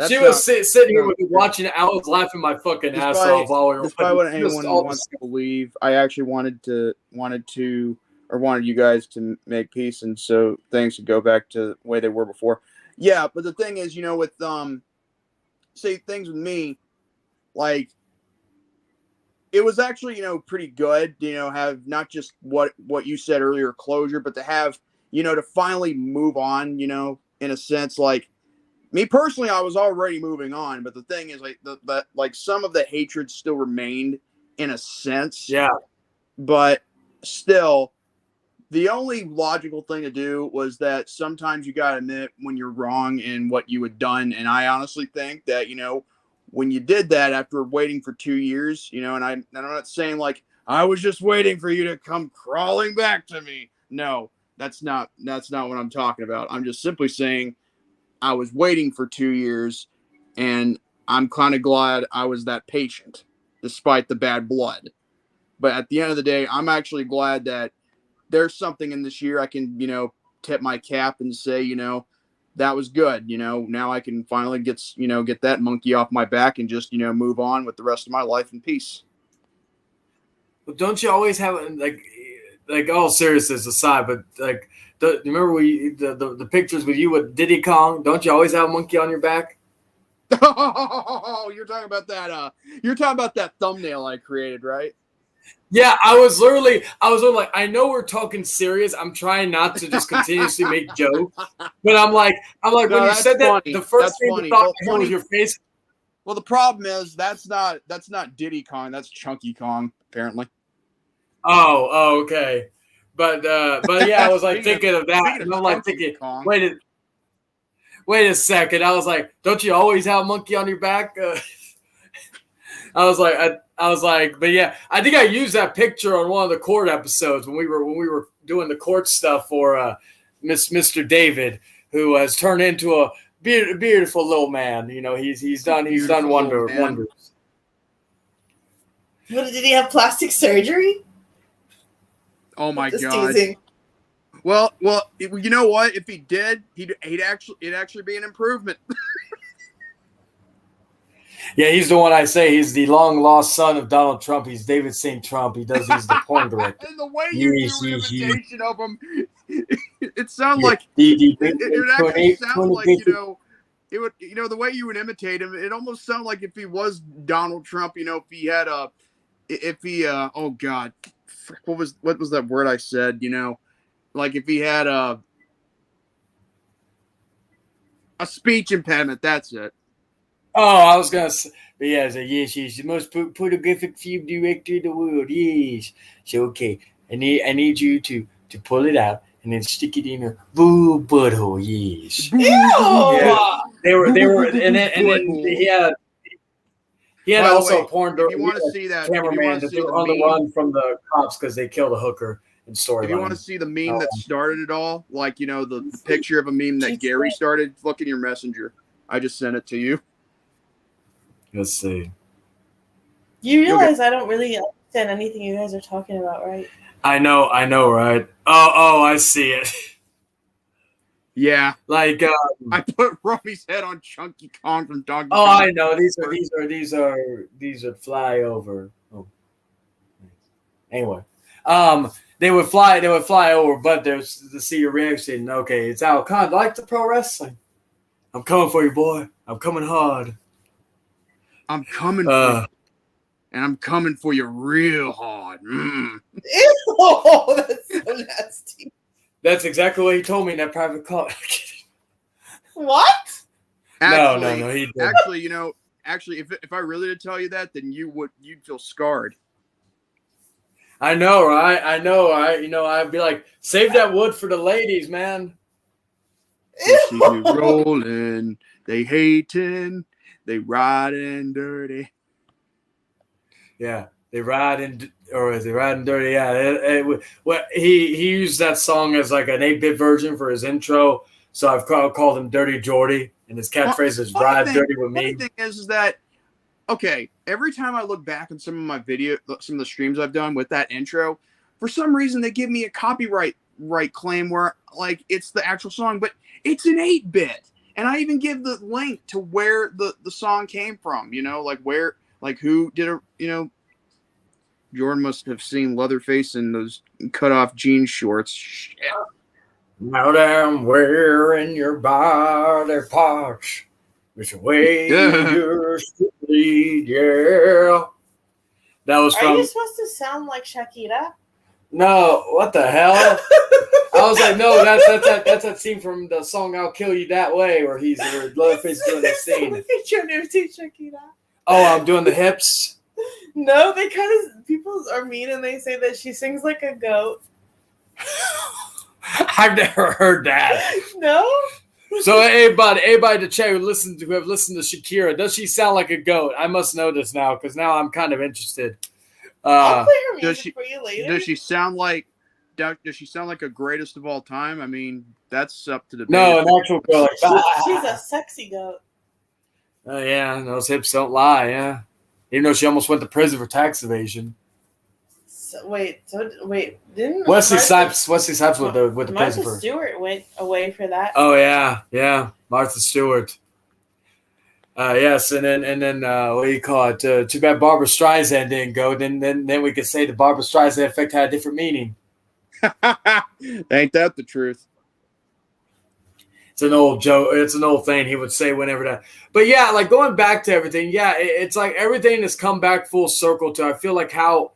She was sitting here with me watching it. I was laughing my fucking ass off while we were. Despite what anyone wants to believe, I actually wanted you guys to make peace, and so things could go back to the way they were before. Yeah, but the thing is, with say things with me, like it was actually pretty good. Have not just what you said earlier, closure, but to have to finally move on. In a sense, like. Me personally, I was already moving on, but the thing is, like some of the hatred still remained in a sense. Yeah. But still, the only logical thing to do was that sometimes you got to admit when you're wrong in what you had done. And I honestly think that, when you did that after waiting for 2 years, and I'm not saying like I was just waiting for you to come crawling back to me. No, that's not what I'm talking about. I'm just simply saying I was waiting for 2 years, and I'm kind of glad I was that patient, despite the bad blood. But at the end of the day, I'm actually glad that there's something in this year I can, tip my cap and say, that was good. Now I can finally get that monkey off my back and just, move on with the rest of my life in peace. But don't you always have like all seriousness aside, but like. Remember the pictures with you with Diddy Kong? Don't you always have a monkey on your back? Oh, you're talking about that. You're talking about that thumbnail I created, right? Yeah, I was literally like, I know we're talking serious. I'm trying not to just continuously make jokes, but I'm like no, when you said that, the first thing I thought was your face. Well, the problem is that's not Diddy Kong. That's Chunky Kong, apparently. Oh, okay. But yeah, I was like thinking of that, and I'm like thinking, wait a second. I was like, don't you always have a monkey on your back? I was like, but yeah, I think I used that picture on one of the court episodes when we were doing the court stuff for Mr. David, who has turned into a beautiful little man. He's done wonders. What, did he have plastic surgery? Oh my God! Teasing. Well, you know what? If he did, it'd actually be an improvement. Yeah, he's the one I say. He's the long lost son of Donald Trump. He's David St. Trump. He's the porn director. And the way you do an imitation of him, it sounds like it actually sounds like it would the way you would imitate him. It almost sounds like if he was Donald Trump. If he had oh God. What was that word I said? Like if he had a speech impediment. That's it. Oh, I was gonna say, yes, he's the most photographic film director in the world. Yes. So okay, I need you to pull it out and then stick it in her butthole. Yes. Ew! Yeah. They were, and then he had also a porn director. If you want to see that, cameraman that they were on the run from the cops because they killed a hooker in story. If you want to see the meme that started it all, like the picture of a meme that Gary started, look in your messenger. I just sent it to you. Let's see. You realize I don't really understand anything you guys are talking about, right? I know, right? Oh, I see it. Yeah, like I put Robbie's head on Chunky Kong from Donkey Kong. Oh, I know. These are flyover. Oh, anyway, They would fly over, but there's to see your reaction. Okay, it's Al Khan. Like the pro wrestling. I'm coming for you, boy. I'm coming hard. I'm coming for you. And I'm coming for you real hard. Ew, that's so nasty. That's exactly what he told me in that private call. What? Actually, no, he didn't. Actually, if I really did tell you that, then you'd feel scarred. I know, right? I'd be like, save that wood for the ladies, man. They see you rolling, they hating, they riding dirty. Yeah, they riding dirty. Yeah, he used that song as like an 8-bit version for his intro. So I've called him Dirty Jordy, and his catchphrase is "Ride dirty with me." The thing is that okay, every time I look back on some of the streams I've done with that intro, for some reason they give me a copyright claim where like it's the actual song, but it's an 8-bit, and I even give the link to where the song came from. Who did it? Jordan must have seen Leatherface in those cut off jean shorts. Shit. Now that I'm wearing your body parts, it's the way you're sweet, yeah. That was from. Are you supposed to sound like Shakira? No, what the hell? I was like, no, that's that scene from the song "I'll Kill You That Way," where Leatherface doing the scene. Your new Shakira. Oh, I'm doing the hips. No, they people are mean and they say that she sings like a goat. I've never heard that. No. So everybody in the chat who have listened to Shakira, does she sound like a goat? I must know this now because now I'm kind of interested. I'll play her music for you later. Does she sound like a greatest of all time? I mean, that's up to the no, an actual goat. She's a sexy goat. Oh yeah, those hips don't lie. Yeah, even though she almost went to prison for tax evasion. Didn't Wesley Snipes with the Martha prison for. Stewart went away for that. Oh yeah, Martha Stewart. Yes, and then what do you call it? Too bad Barbara Streisand didn't go. Then we could say the Barbara Streisand effect had a different meaning. Ain't that the truth? It's an old joke. It's an old thing he would say whenever that. But yeah, like going back to everything. Yeah, it's like everything has come back full circle to. I feel like how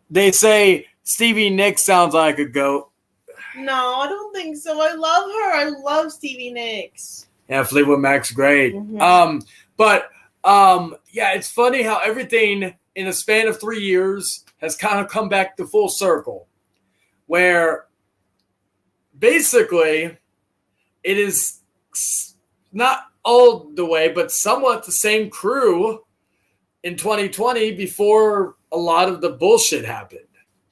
they say Stevie Nicks sounds like a goat. No, I don't think so. I love her. I love Stevie Nicks. Yeah, Fleetwood Mac's great. Mm-hmm. Yeah, it's funny how everything in a span of 3 years has kind of come back to full circle, where basically it is not all the way, but somewhat the same crew in 2020 before a lot of the bullshit happened.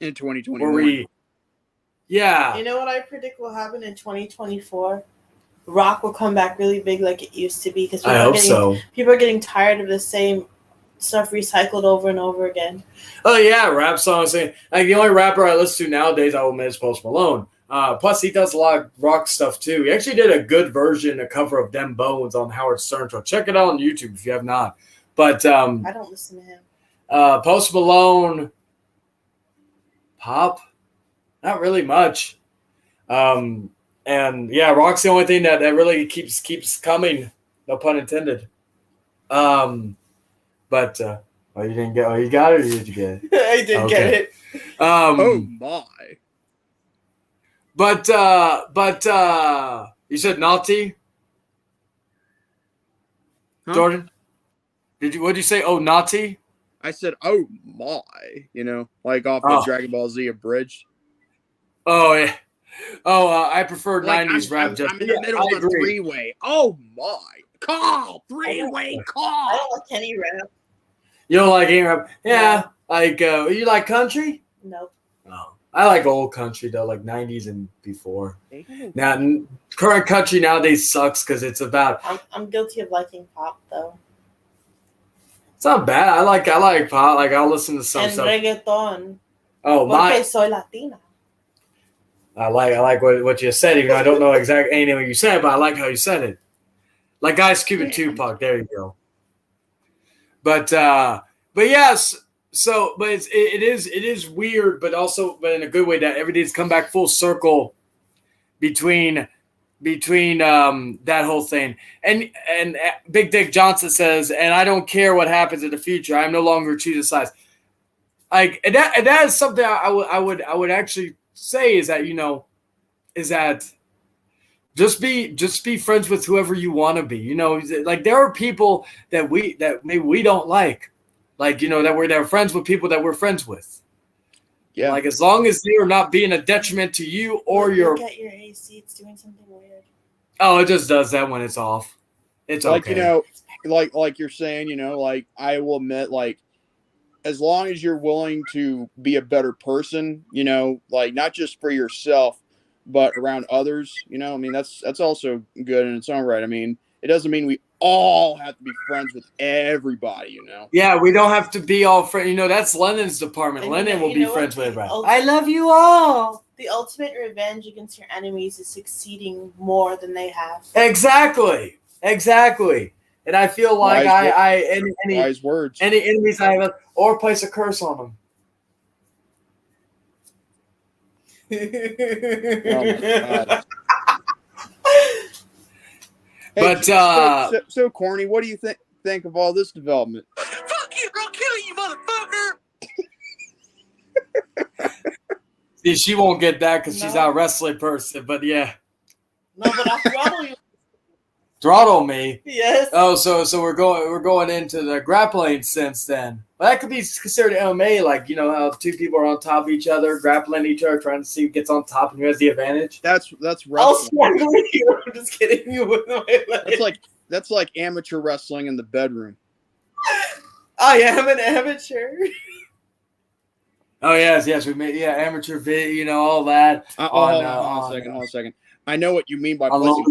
In 2021. Yeah. You know what I predict will happen in 2024? Rock will come back really big like it used to be because people are getting tired of the same stuff recycled over and over again. Oh yeah, rap songs. Like the only rapper I listen to nowadays, I will admit, is Post Malone. Plus, he does a lot of rock stuff too. He actually did a good version, a cover of "Them Bones" on Howard Stern show. Check it out on YouTube if you have not. But I don't listen to him. Post Malone, pop, not really much. And yeah, rock's the only thing that really keeps coming. No pun intended. But you didn't get. Oh, you got it. Or did you get it? I did get it. Oh my! But you said naughty, huh? Jordan. What did you say? Oh, naughty. I said, oh my! Like off the Dragon Ball Z abridged. Oh yeah. Oh, I prefer 90s rap. I'm in the middle of a three-way. Oh my! Call three-way call. I don't like any rap. You don't like any rap? Yeah. Like you like country? Nope. Oh, I like old country though, like 90s and before. Now, current country nowadays sucks because it's about. I'm guilty of liking pop though. It's not bad. I like pop. Like I'll listen to some stuff. And reggaeton. Oh my! Porque soy Latina. I like what you said, even though I don't know exactly anything what you said, but I like how you said it. Like Ice Cube and Tupac. There you go. But yes. but it is weird, but also in a good way that everything's come back full circle between that whole thing. And Big Dick Johnson says, and I don't care what happens in the future. I'm no longer choosing sides. Like, and that is something I would actually say is that, is that just be friends with whoever you want to be. Like there are people that maybe we don't like that we're friends with people that we're friends with. Yeah. Like as long as they are not being a detriment to you or Look at your AC, it's doing something weird. Oh, it just does that when it's off. It's like, okay. Like you're saying, like I will admit, like as long as you're willing to be a better person, like not just for yourself, but around others, I mean, that's also good in its own right. I mean, it doesn't mean we all have to be friends with everybody, Yeah, we don't have to be all friends. That's Lennon's department. And Lennon will be friends with everybody. I love you all. The ultimate revenge against your enemies is succeeding more than they have. Exactly. And I feel like wise words. Any enemies I have, or place a curse on them. Oh my God. But so corny. What do you think of all this development? Fuck you! I'll kill you, motherfucker! See, she won't get that because she's not a wrestling person. But yeah. No, but I'll throttle you. Throttle me? Yes. Oh, so we're going into the grappling sense then. Well, that could be considered MMA, like how two people are on top of each other, grappling each other, trying to see who gets on top and who has the advantage. That's wrestling. I'm just kidding you. That's like amateur wrestling in the bedroom. I am an amateur. Oh yes, we made amateur vid, all that. Hold on a second. I know what you mean by placing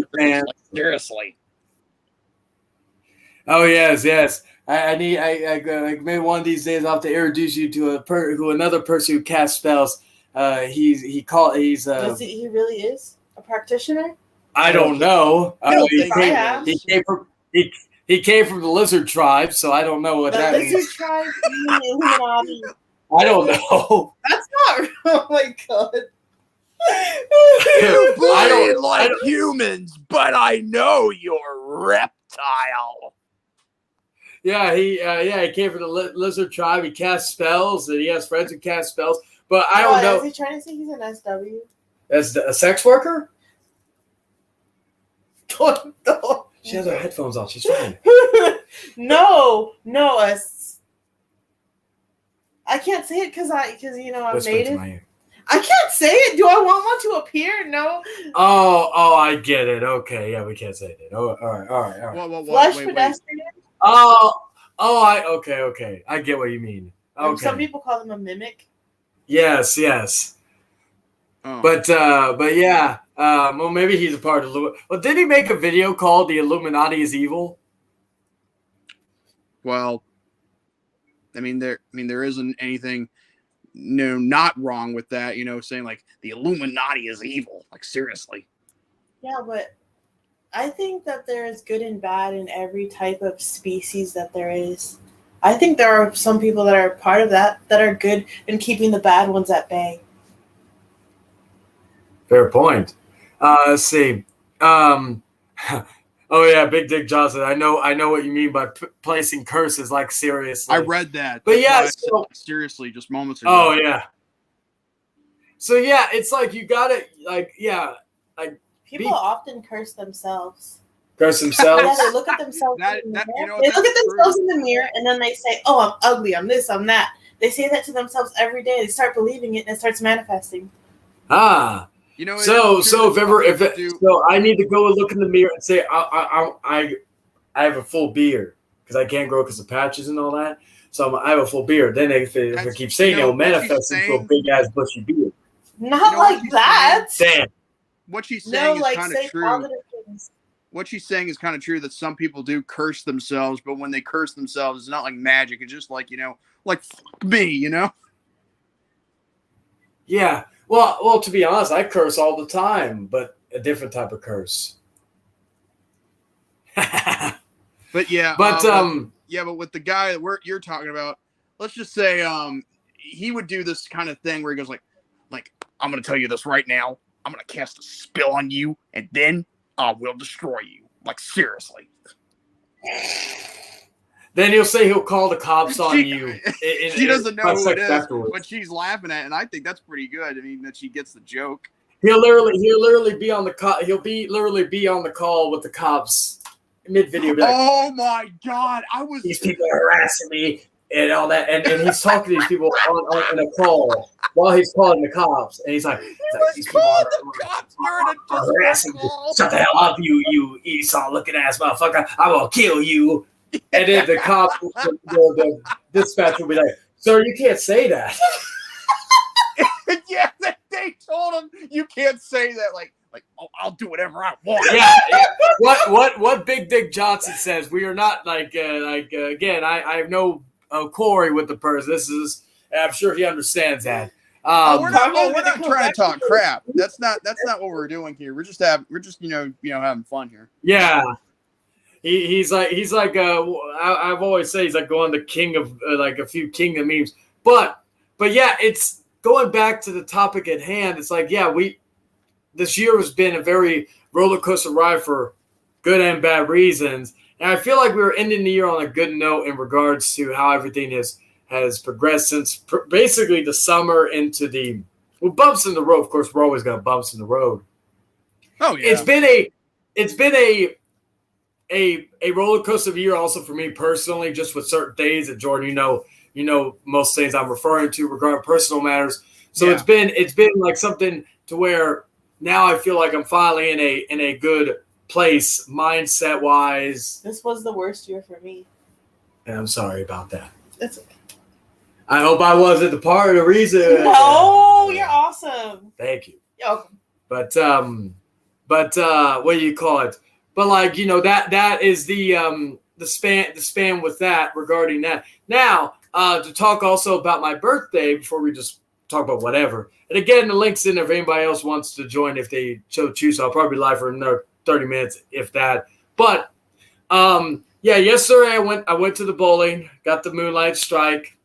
seriously. Oh yes. I maybe one of these days I'll have to introduce you to another person who casts spells. He really is a practitioner? I don't know. He came from the lizard tribe, so I don't know what that means. The lizard tribe? I don't know. That's not. Oh my God. You bleed like humans, but I know you're reptile. Yeah, he came from the lizard tribe. He casts spells, and he has friends who cast spells. But I don't know. Is he trying to say he's an SW? As a sex worker? She has her headphones on. She's fine. No. I can't say it because I'm native. I can't say it. Do I want one to appear? No. Oh, I get it. Okay, yeah, we can't say it. Oh, all right. Flesh pedestrian. Okay. I get what you mean. Okay. Some people call them a mimic. Yes. Oh. But yeah. Well, maybe he's a part of the. Well, did he make a video called "The Illuminati is Evil"? Well, there isn't anything, not wrong with that. Saying like the Illuminati is evil. Like seriously. Yeah, but I think that there is good and bad in every type of species that there is. I think there are some people that are part of that are good in keeping the bad ones at bay. Fair point. Let's see. Oh yeah, Big Dick Johnson. I know what you mean by placing curses. Like seriously, I read that. But yeah, seriously, just moments ago. Oh yeah. So yeah, it's like you gotta people often curse themselves. Curse themselves. Yeah, they look at themselves. They look at themselves in the mirror, and then they say, "Oh, I'm ugly. I'm this. I'm that." They say that to themselves every day. They start believing it, and it starts manifesting. Ah. So I need to go and look in the mirror and say I have a full beard because I can't grow because of patches and all that. So I have a full beard. Then if I keep saying it'll manifest into a big ass bushy beard. Not like that. Damn. What she's saying is kind of true. What she's saying is kind of true that some people do curse themselves, but when they curse themselves, it's not like magic. It's just like like fuck me, Yeah. Well, to be honest, I curse all the time, but a different type of curse. But yeah. But but with the guy that you're talking about, let's just say he would do this kind of thing where he goes like I'm gonna tell you this right now. I'm gonna cast a spell on you, and then I will destroy you. Like seriously. Then he'll say he'll call the cops on you. She doesn't know who it is, afterwards. but she's laughing at it, and I think that's pretty good. I mean, that she gets the joke. He'll literally be on the call. He'll be literally be on the call with the cops mid video. Like, oh my god! These people are harassing me and all that, and he's talking to these people on a call while he's calling the cops, and he's like, these people are harassing me. Shut the hell up, you Esau looking ass motherfucker! I will kill you. And then the cop, the dispatcher will be like, "Sir, you can't say that." Yeah, they told him you can't say that. Like, oh, I'll do whatever I want. Yeah. What Big Dick Johnson says? We are not again. I have no quarry with the person. This is. I'm sure he understands that. We're not trying to talk crap. That's not what we're doing here. We're just having fun here. Yeah. He's like I've always said he's like going the king of like a few kingdom memes, but yeah, it's going back to the topic at hand. It's like this year has been a very roller coaster ride for good and bad reasons, and I feel like we were ending the year on a good note in regards to how everything has progressed since basically the summer into the bumps in the road. Of course, we're always going to bumps in the road. Oh yeah, it's been a roller coaster of a year also for me personally, just with certain days that Jordan, you know most things I'm referring to regarding personal matters. So yeah. it's been like something to where now I feel like I'm finally in a good place mindset wise. This was the worst year for me. And I'm sorry about that. It's okay. I hope I wasn't the part of the reason. No, you're awesome. Thank you. You're welcome. But what do you call it? But like, that is the span with that regarding that. Now, to talk also about my birthday before we just talk about whatever. And again, the link's in there if anybody else wants to join if they so choose. I'll probably be live for another 30 minutes if that. But yesterday I went to the bowling, got the moonlight strike.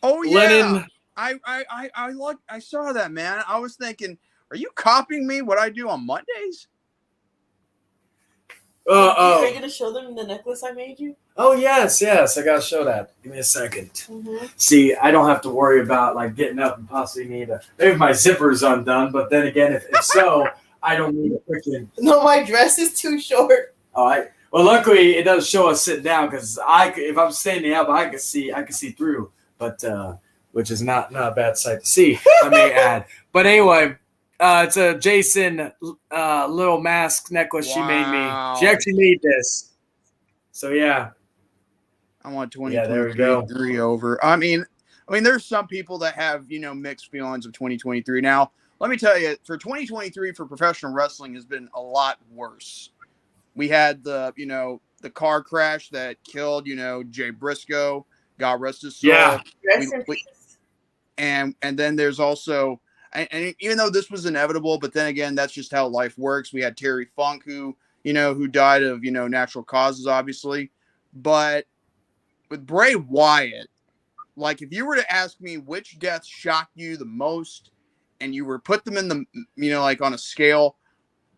Oh yeah. Lennon. I saw that, man. I was thinking, are you copying me what I do on Mondays? Are you going to show them the necklace I made you? Oh, yes. I got to show that. Give me a second. Mm-hmm. See, I don't have to worry about like getting up and possibly maybe my zipper's undone, but then again, if so, I don't need a freaking. No, my dress is too short. All right. Well, luckily it doesn't show us sitting down because if I'm standing up, I can see through, but which is not a bad sight to see, I may add. But anyway. It's a Jason little mask necklace she made me. She actually made this. So, yeah. I want 2023 over. I mean, there's some people that have, mixed feelings of 2023. Now, let me tell you, for 2023 for professional wrestling has been a lot worse. We had the car crash that killed, Jay Briscoe. God rest his soul. Yeah. And then there's also... And even though this was inevitable, but then again, that's just how life works. We had Terry Funk, who died of, natural causes, obviously. But with Bray Wyatt, like if you were to ask me which deaths shocked you the most and you were put them in the, like on a scale,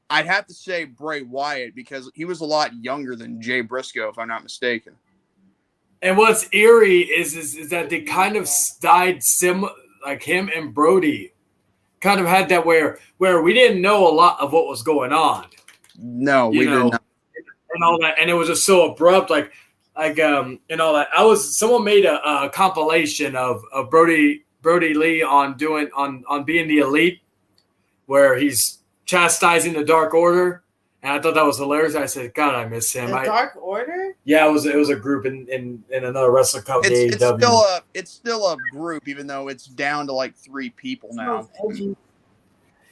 I'd have to say Bray Wyatt because he was a lot younger than Jay Briscoe, if I'm not mistaken. And what's eerie is that they kind of died like him and Brody. Kind of had that where we didn't know a lot of what was going on. No, we didn't. And all that, and it was just so abrupt, and all that. Someone made a compilation of Brody Lee on being the elite, where he's chastising the Dark Order, and I thought that was hilarious. I said, God, I miss him. The Dark Order? Yeah, it was a group in another wrestling company. It's still a group, even though it's down to like 3 people now.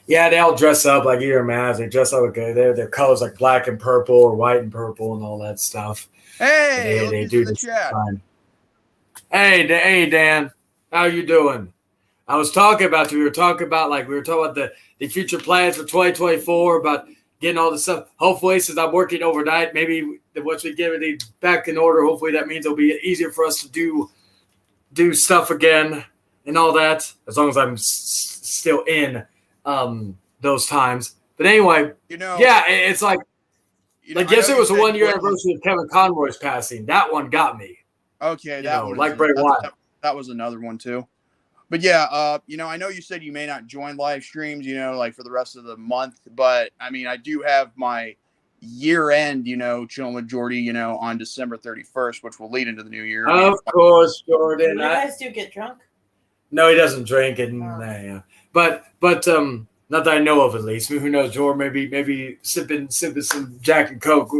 Yeah, they all dress up like either man. They dress up like their colors like black and purple or white and purple and all that stuff. Hey, they do this time. Hey, Dan, how you doing? I was talking about we were talking about the future plans for 2024 about getting all this stuff. Hopefully, since I'm working overnight, maybe once we get everything back in order, hopefully that means it'll be easier for us to do do stuff again and all that, as long as I'm still in those times. But anyway, yeah, it's like yes, it was the 1 year anniversary of Kevin Conroy's passing. That one got me. Okay, that one, like Bray Wyatt. That was another one too. But yeah, I know you said you may not join live streams, like for the rest of the month, but I mean, I do have my year end, chilling with Jordy, on December 31st, which will lead into the new year. Of course, Jordan. You guys do get drunk? No, he doesn't drink, and but not that I know of, at least. Who knows, Jordan? Maybe sipping some Jack and Coke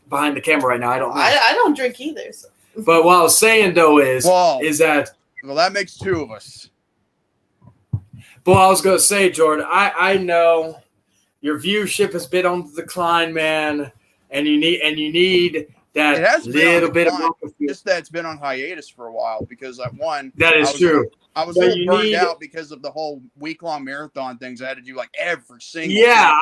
behind the camera right now. I don't know. I don't drink either. So. But what I was saying though is that that makes two of us. But I was gonna say, Jordan, I know your viewership has been on the decline, man, and you need that little bit of just that it's been on hiatus for a while because that is true. I was a little burned out because of the whole week-long marathon things. I had to do like every single. Yeah,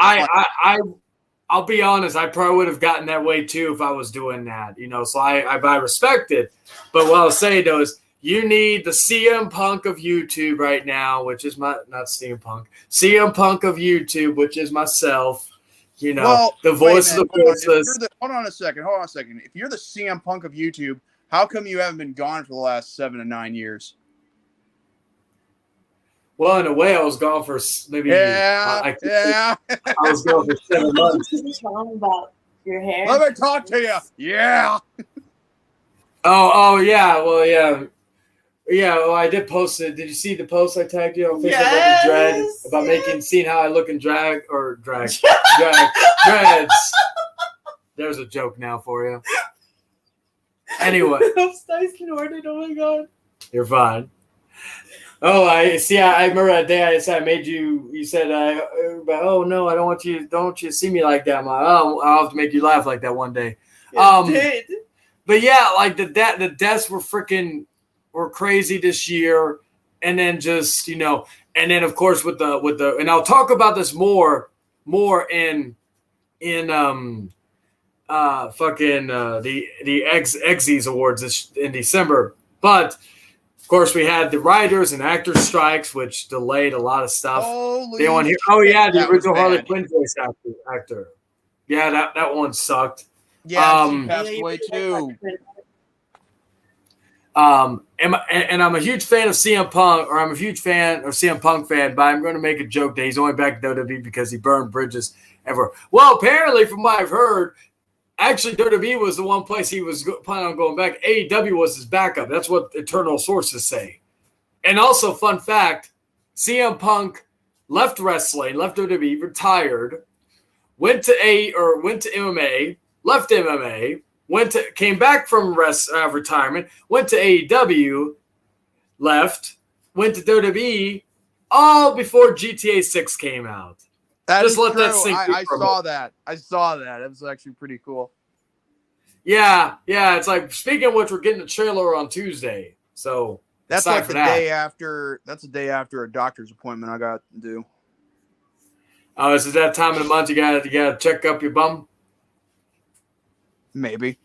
I'll be honest. I probably would have gotten that way too if I was doing that. So I respect it. But what I'll say though is you need the CM Punk of YouTube right now, which is not CM Punk of YouTube, which is myself. The voice of the voiceless. Hold on a second. If you're the CM Punk of YouTube, how come you haven't been gone for the last 7 to 9 years? Well, in a way, I was gone for maybe. I was gone for 7 months. What's wrong about your hair? Let me talk to you. Yeah. Oh yeah. Well, yeah. Yeah. Well, I did post it. Did you see the post I tagged you on Facebook about the dread seeing how I look in drag dreads? There's a joke now for you. Anyway, I snorted. Oh my god. You're fine. Oh, I see. I remember that day I made you. You said, "Oh no, I don't want you to see me like that." I'll have to make you laugh like that one day. It did. But yeah, like the deaths were crazy this year, and then just and then of course with the and I'll talk about this more in the Exys Awards in December, but. Of course, we had the writers and actors strikes, which delayed a lot of stuff. They want here. Oh yeah, the original Harley Quinn voice actor. Yeah, that one sucked. Yeah, she passed away too. And I'm a huge fan of CM Punk, or I'm a huge fan or CM Punk fan, but I'm going to make a joke that he's only back to WWE because he burned bridges ever. Well, apparently, from what I've heard. Actually, WWE was the one place he was planning on going back. AEW was his backup. That's what eternal sources say. And also, fun fact, CM Punk left wrestling, left WWE, retired, went to MMA, left MMA, came back from retirement, went to AEW, left, went to WWE, all before GTA 6 came out. Just let that sink in. I saw that. It was actually pretty cool. Yeah. It's like, speaking of which, we're getting a trailer on Tuesday. So that's like the day after. That's the day after a doctor's appointment I got to do. Oh, is it that time of the month you gotta check up your bum? Maybe.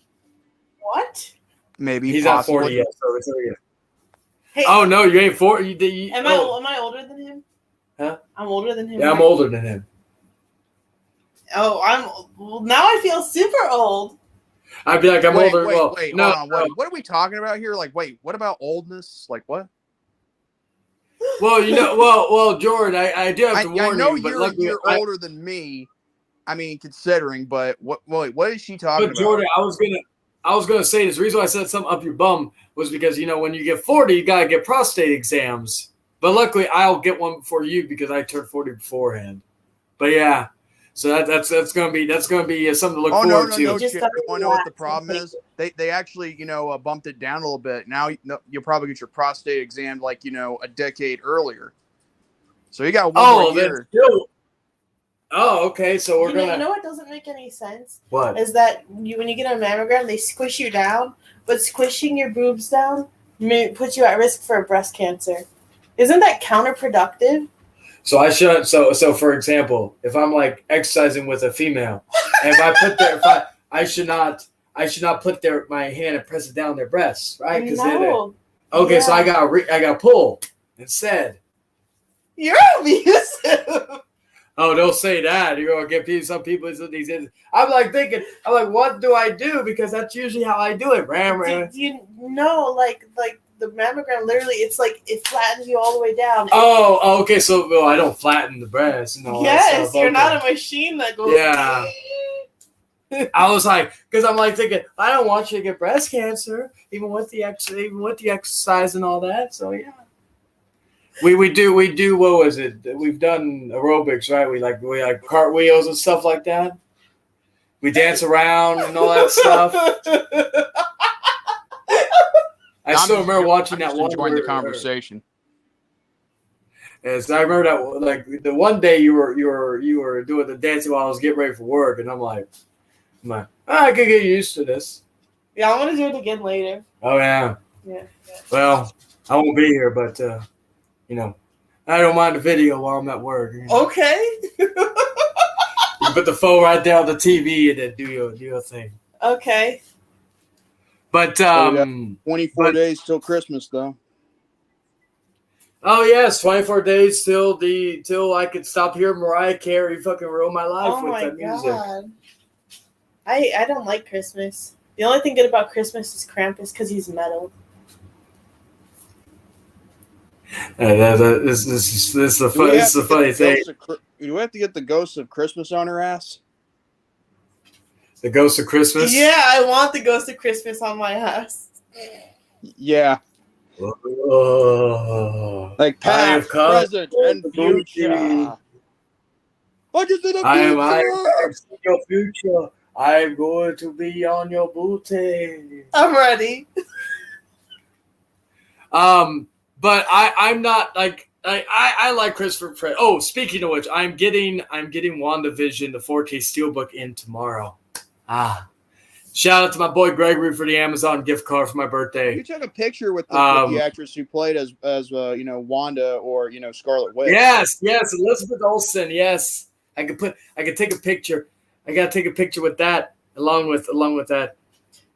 What? Maybe. He's not 40 yet, so it's okay. Hey, oh no, you ain't 40. Am I older than him? Huh? I'm older than him. Yeah, I'm older than him. Oh, now I feel super old. I'd be like, I'm older. Wait, hold on. What are we talking about here? Like, wait, what about oldness? Like, what? Well, well, Jordan, I do have to warn you. I know you're older than me. I mean, considering, but what is she talking about? But Jordan, I was gonna say this. The reason why I said something up your bum was because when you get 40, you gotta get prostate exams. But luckily, I'll get one for you because I turned 40 beforehand. But yeah, so that's gonna be something to look forward to. No, you want to know what the problem is? They actually bumped it down a little bit. Now you'll probably get your prostate examined like a decade earlier. So you got one more year. Oh, okay. So we're gonna. You know what doesn't make any sense? What is that when you get a mammogram, they squish you down, but squishing your boobs down puts you at risk for breast cancer. Isn't that counterproductive? So I should. So for example, if I'm like exercising with a female, and if I put I should not put my hand and press it down their breasts, right? No. Okay, so Yeah. I got pulled and said, You're abusive. "Oh, don't say that. You're gonna get some people these." I'm like thinking, I'm like, what do I do? Because that's usually how I do it. Do you know, like the mammogram, literally, it's like it flattens you all the way down. Oh, okay. So I don't flatten the breast and all that Yes, stuff. you're Okay. not a machine that goes. Yeah. I was like, because I'm like thinking, I don't want you to get breast cancer, even with the exercise and all that. So yeah, we do. What was it? We've done aerobics, right? We like cartwheels and stuff like that. We dance around and all that stuff. I still remember watching that one. Enjoying the conversation. Yes, I remember that. Like the one day you were doing the dancing while I was getting ready for work, and I'm like, I could get used to this. Yeah, I want to do it again later. Oh yeah. Yeah. Well, I won't be here, but you know, I don't mind the video while I'm at work. You know? Okay. You put the phone right there on the TV and then do your thing. Okay. But 24 days till Christmas, though. Oh yes, 24 days till I could stop hearing Mariah Carey fucking ruin my life with that music. God. I don't like Christmas. The only thing good about Christmas is Krampus because he's metal. This is the funny thing. Do we have to get the ghost of Christmas on her ass? The ghost of Christmas? Yeah, I want the ghost of Christmas on my ass. Yeah. Like past, present, and future. What is it? I am your future. I'm going to be on your booty. I'm ready. But I'm not like I like Christopher Pratt. Oh, speaking of which, I'm getting WandaVision, the 4K Steelbook in tomorrow. Shout out to my boy Gregory for the Amazon gift card for my birthday. You took a picture with the actress who played as Wanda or Scarlet Witch. Yes, Elizabeth Olsen. Yes, I could take a picture. I gotta take a picture with that along with that.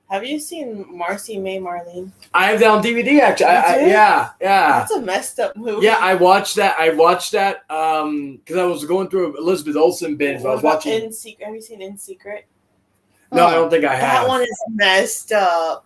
Have you seen Marcy May Marlene? I have that on DVD actually. Yeah. That's a messed up movie. Yeah, I watched that because I was going through Elizabeth Olsen binge. I was watching In Secret. Have you seen In Secret? No, I don't think I have. That one is messed up.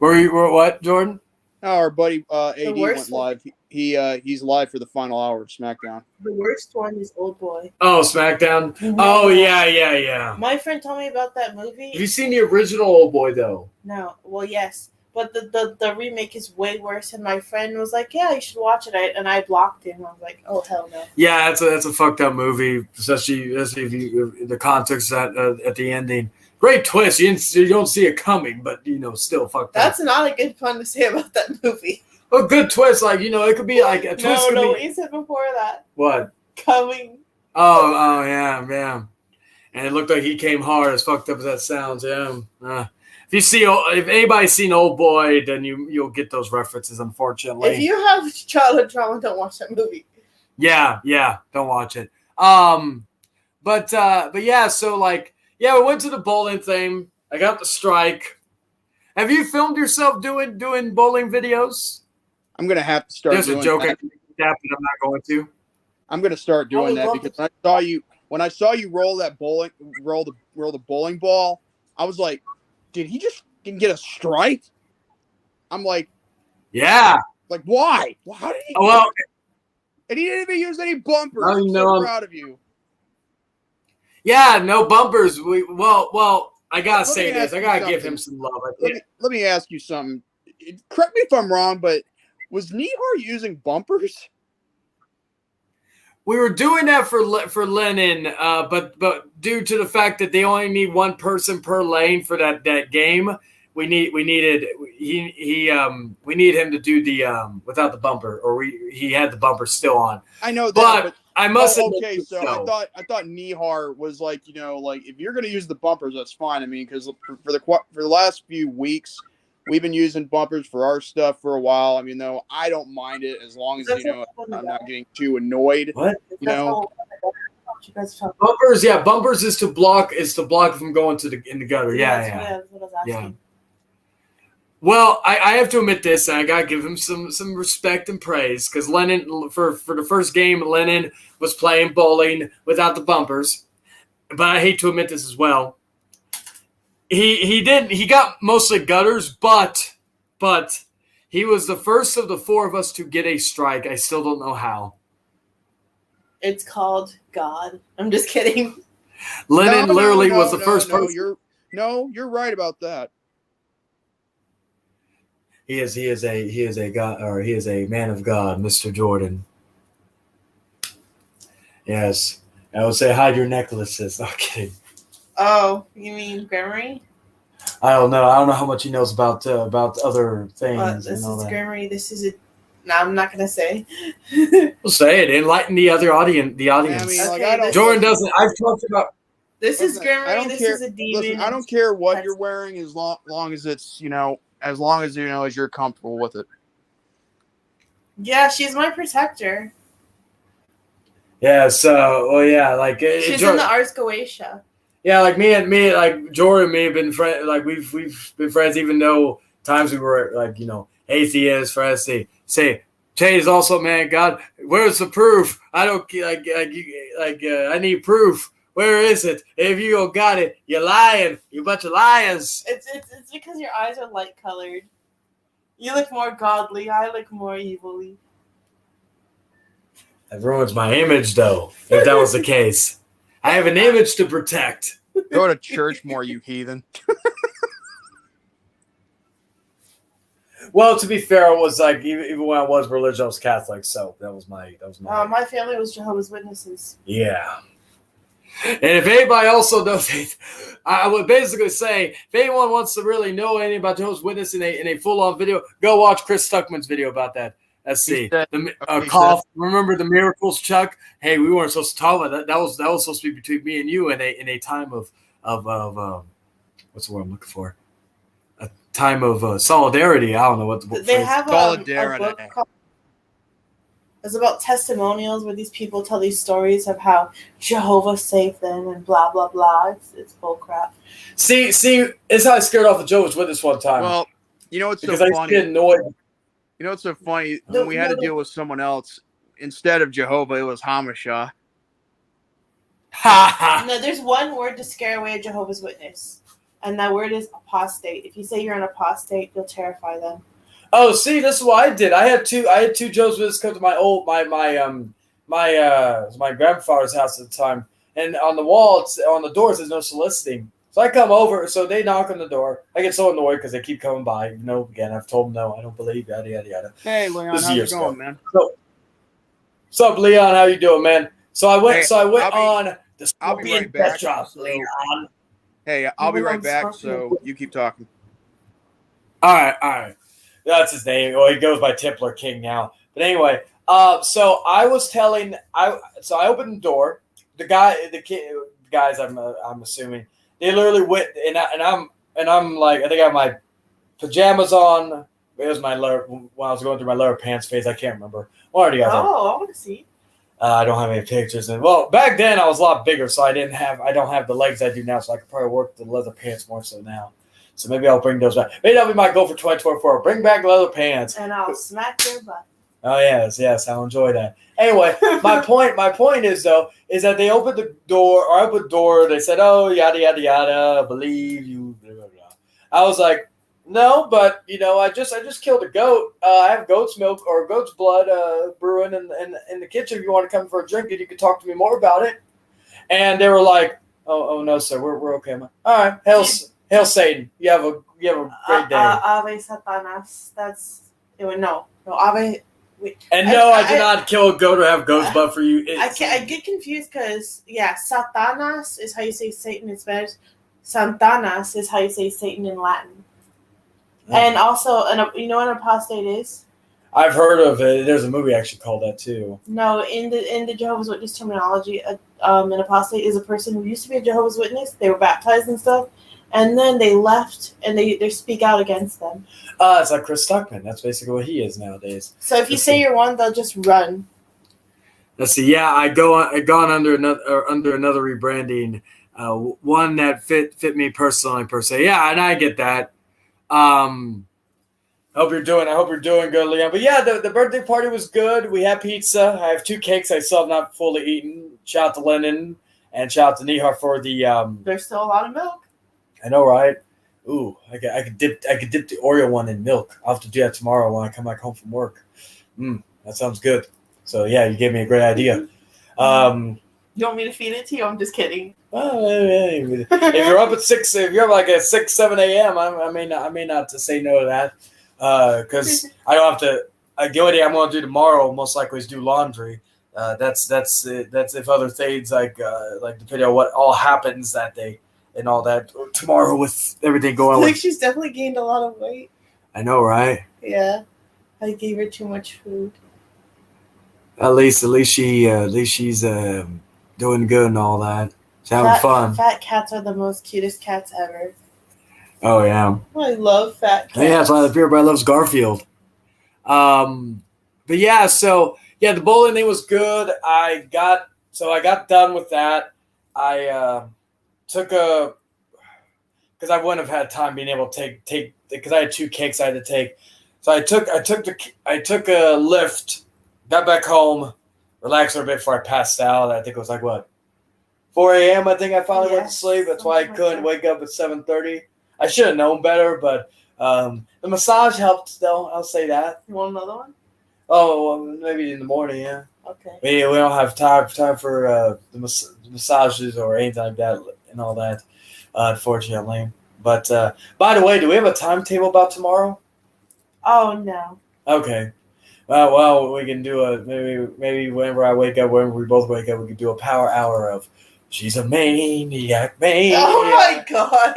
Were what, Jordan? Oh, our buddy AD went live. He's live for the final hour of SmackDown. The worst one is Old Boy. Oh, SmackDown. Oh yeah. My friend told me about that movie. Have you seen the original Old Boy though? No. Well, yes, but the remake is way worse. And my friend was like, "Yeah, you should watch it." And I blocked him. I was like, "Oh hell no." Yeah, that's a fucked up movie, especially if you the context at the ending. Great twist. You don't see it coming, but still fucked up. That's not a good pun to say about that movie. A good twist, like it could be like a twist. No, what you said before that. What? Coming. Oh yeah. And it looked like he came hard, as fucked up as that sounds. Yeah. If anybody's seen Old Boy, then you'll get those references. Unfortunately, if you have childhood trauma, don't watch that movie. Yeah, don't watch it. But yeah. So we went to the bowling thing. I got the strike. Have you filmed yourself doing bowling videos? I'm gonna have to start. There's doing a joke that. I can make, but I'm not going to. I'm gonna start doing that because when I saw you roll the bowling ball, I was like, did he just get a strike? I'm like, yeah. Like why? How did he? Well, and he didn't even use any bumpers. I'm so proud of you. Yeah, no bumpers. Well, I gotta say this. I gotta give him some love. Let me ask you something. Correct me if I'm wrong, but was Nihar using bumpers? We were doing that for Lennon, but due to the fact that they only need one person per lane for that game, we needed him to do the without the bumper, or he had the bumper still on. I know that, but I must admit, okay. So I thought Nihar was like if you're going to use the bumpers, that's fine. I mean, because for the last few weeks, we've been using bumpers for our stuff for a while. I mean, though, I don't mind it as long as I'm not getting too annoyed. What? Bumpers, bumpers is to block from going in the gutter. Yeah. That's what I was asking. Well, I have to admit this, and I gotta give him some respect and praise because Lennon for the first game, Lennon was playing bowling without the bumpers. But I hate to admit this as well. He got mostly gutters, but he was the first of the four of us to get a strike. I still don't know how. It's called God. I'm just kidding. Lennon No, literally no, was the no, first no, person. You're right about that. He is a God, or he is a man of God, Mr. Jordan. Yes. I would say hide your necklaces. No kidding. Oh, you mean Gremory? I don't know. I don't know how much he knows about other things. This and all is that. Gremory. This is a. No, I'm not gonna say. We'll say it. Enlighten the other audience. The audience. I mean, like, Okay, I don't. Jordan doesn't. I've talked about. This is Listen, I Gremory. don't This care. is a demon. Listen, I don't care what That's- you're wearing as long as it's as long as as you're comfortable with it. Yeah, she's my protector. Yeah. So. Well. Yeah. Like. She's in the Ars Goetia. Yeah. Like me. Like Jordan. And me have been friends. Like we've been friends, even though times we were like atheists. Friends say. Jay is also a man of God. Where's the proof? I don't I need proof. Where is it? If you don't got it, you're lying. You a bunch of liars. It's because your eyes are light colored. You look more godly. I look more evilly. That ruins my image, though. If that was the case, I have an image to protect. Go to church more, you heathen. Well, to be fair, it was like even when I was religious, I was Catholic, so that was my. My family was Jehovah's Witnesses. Yeah. And if anybody also knows, I would basically say, if anyone wants to really know anything about Jehovah's Witness in a full-on video, go watch Chris Stuckman's video about that. Let's see. Cough. Remember the miracles, Chuck? Hey, we weren't supposed to talk about that. That was supposed to be between me and you in a time of what's the word I'm looking for? A time of solidarity. I don't know what They phrase. have a Solidarity. book called. It's about testimonials where these people tell these stories of how Jehovah saved them and blah blah blah. It's bull crap. See, it's how I scared off the Jehovah's Witness one time. Well, you know what's so because I funny? get annoyed. You know what's so funny? When we had to deal with someone else, instead of Jehovah, it was Hamashah. No, there's one word to scare away a Jehovah's Witness, and that word is apostate. If you say you're an apostate, you'll terrify them. Oh, see, this is what I did. I had two Jehovah's Witnesses come to my grandfather's house at the time, and on the wall, on the doors, there's no soliciting. So I come over, so they knock on the door. I get so annoyed because they keep coming by. Again, I've told them no, I don't believe, yada yada yada. Hey, Leon, This is how's it years going, ago. man? So, what's up, Leon? How you doing, man? So I went. Hey, on the I'll be Scorpion right back, Petrov, so- Leon. Hey, I'll be Leon right back. Scorpio. So you keep talking. All right. That's his name. Well, he goes by Templar King now. But anyway, so I was telling, I opened the door. The guys, I'm assuming, they literally went, and I'm like, I think I have my pajamas on. It was my lower, when I was going through my lower pants phase. I can't remember. What are you guys? Oh, I want to see. I don't have any pictures. And well, back then I was a lot bigger, so I don't have the legs I do now. So I could probably work the leather pants more so now. So maybe I'll bring those back. Maybe that'll be my goal for 2024. Bring back leather pants. And I'll smack your butt. Oh yes, I'll enjoy that. Anyway, my point is that they opened the door, or I opened the door. They said, "Oh, yada yada yada, believe you." Blah, blah, blah. I was like, "No, but I just killed a goat. I have goat's milk or goat's blood brewing in the kitchen. If you want to come for a drink, you can talk to me more about it." And they were like, "Oh no, sir, we're okay, man. All right, Hail Satan. You have a great day." Ave Satanas. That's no Ave. Wait, And no, I did not kill a goat or have goat's blood for you. I get confused because Satanas is how you say Satan in Spanish. Santanas is how you say Satan in Latin. Oh. And also, you know what an apostate is? I've heard of it. There's a movie actually called that too. No, in the Jehovah's Witness terminology, an apostate is a person who used to be a Jehovah's Witness. They were baptized and stuff, and then they left and they speak out against them. It's like Chris Stuckman. That's basically what he is nowadays. So if you say you're one, they'll just run. Let's see. Yeah, I gone under another rebranding, one that fit me personally per se. Yeah, and I get that. I hope you're doing good, Leon. But yeah, the birthday party was good. We had pizza. I have 2 cakes I still have not fully eaten. Shout out to Lennon and shout out to Nihar for the There's still a lot of milk. I know, right? Ooh, I could dip the Oreo one in milk. I'll have to do that tomorrow when I come back home from work. That sounds good. So yeah, you gave me a great idea. You want me to feed it to you? I'm just kidding. Well, if you're up at 6, if you're up like at 6, 7 a.m., I may not to say no to that, because I don't have to. The only thing I'm going to do tomorrow most likely is do laundry. That's if other things like depending on what all happens that day and all that tomorrow with everything going. I think she's definitely gained a lot of weight. I know, right? Yeah, I gave her too much food. At least she's doing good and all that. She's having fun. Fat cats are the most cutest cats ever. Oh yeah. I love fat cats. Yeah, that's why the purebred loves Garfield. But yeah, so yeah, the bowling thing was good. I got done with that. I took because I wouldn't have had time being able to take because I had 2 cakes I had to take. So I took a lift, got back home, relaxed for a bit before I passed out. I think it was like what 4 a.m. I think I finally went to sleep. That's why I couldn't wake up at 7:30. I should have known better, but the massage helped though. I'll say that. You want another one? Oh, well, maybe in the morning, yeah. Okay. We don't have time for the massages or anything like that and all that, unfortunately. But by the way, do we have a timetable about tomorrow? Oh no. Okay. Well, we can do maybe whenever I wake up, whenever we both wake up, we can do a power hour of "She's a Maniac." Oh my god.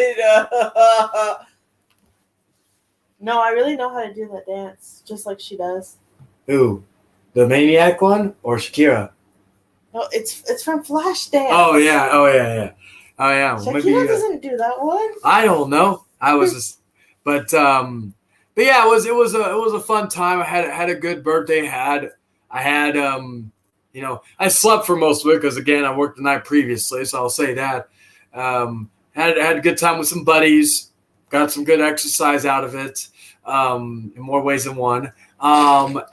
No, I really know how to do that dance, just like she does. Who? The Maniac one or Shakira? No, it's from Flashdance. Oh yeah. Oh yeah. Shakira doesn't do that one. I don't know. I was just, but yeah, it was a fun time. I had a good birthday. I had I slept for most of it because again I worked the night previously, so I'll say that. Had a good time with some buddies. Got some good exercise out of it. In more ways than one. Yeah,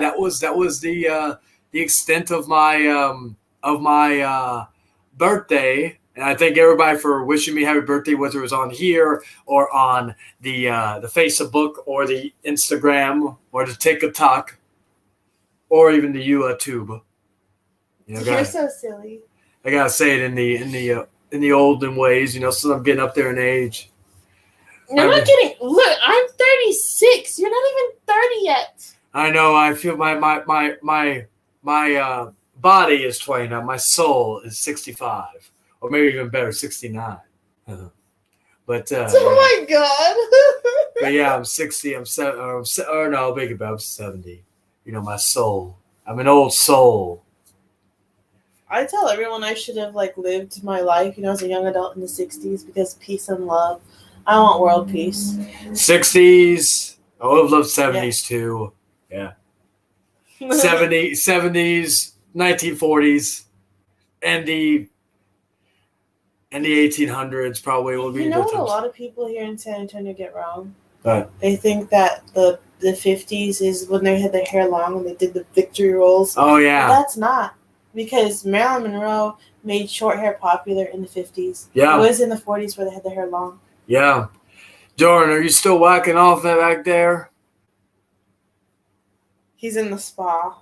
that was the extent of my birthday. And I thank everybody for wishing me happy birthday, whether it was on here or on the Facebook or the Instagram or the TikTok or even the YouTube. You're so silly. I gotta say it in the olden ways, since I'm getting up there in age. You're not getting. Look, I'm 36. You're not even 30 yet. I know. I feel my body is 20 now. My soul is 65, or maybe even better, 69. But oh my god. But yeah, I'm 60. I'm 7. Or no, I'll make it better. I'm 70. My soul. I'm an old soul. I tell everyone I should have lived my life, as a young adult in the 60s because peace and love. I want world peace. 60s. I would have loved 70s too. Yeah. 70s, 1940s, and the 1800s probably will be. You know what a lot of people here in San Antonio get wrong? What? They think that the 50s is when they had their hair long and they did the victory rolls. Oh yeah. But that's not. Because Marilyn Monroe made short hair popular in the 50s. Yeah. It was in the 40s where they had their hair long. Yeah. Jordan, are you still whacking off that back there? He's in the spa.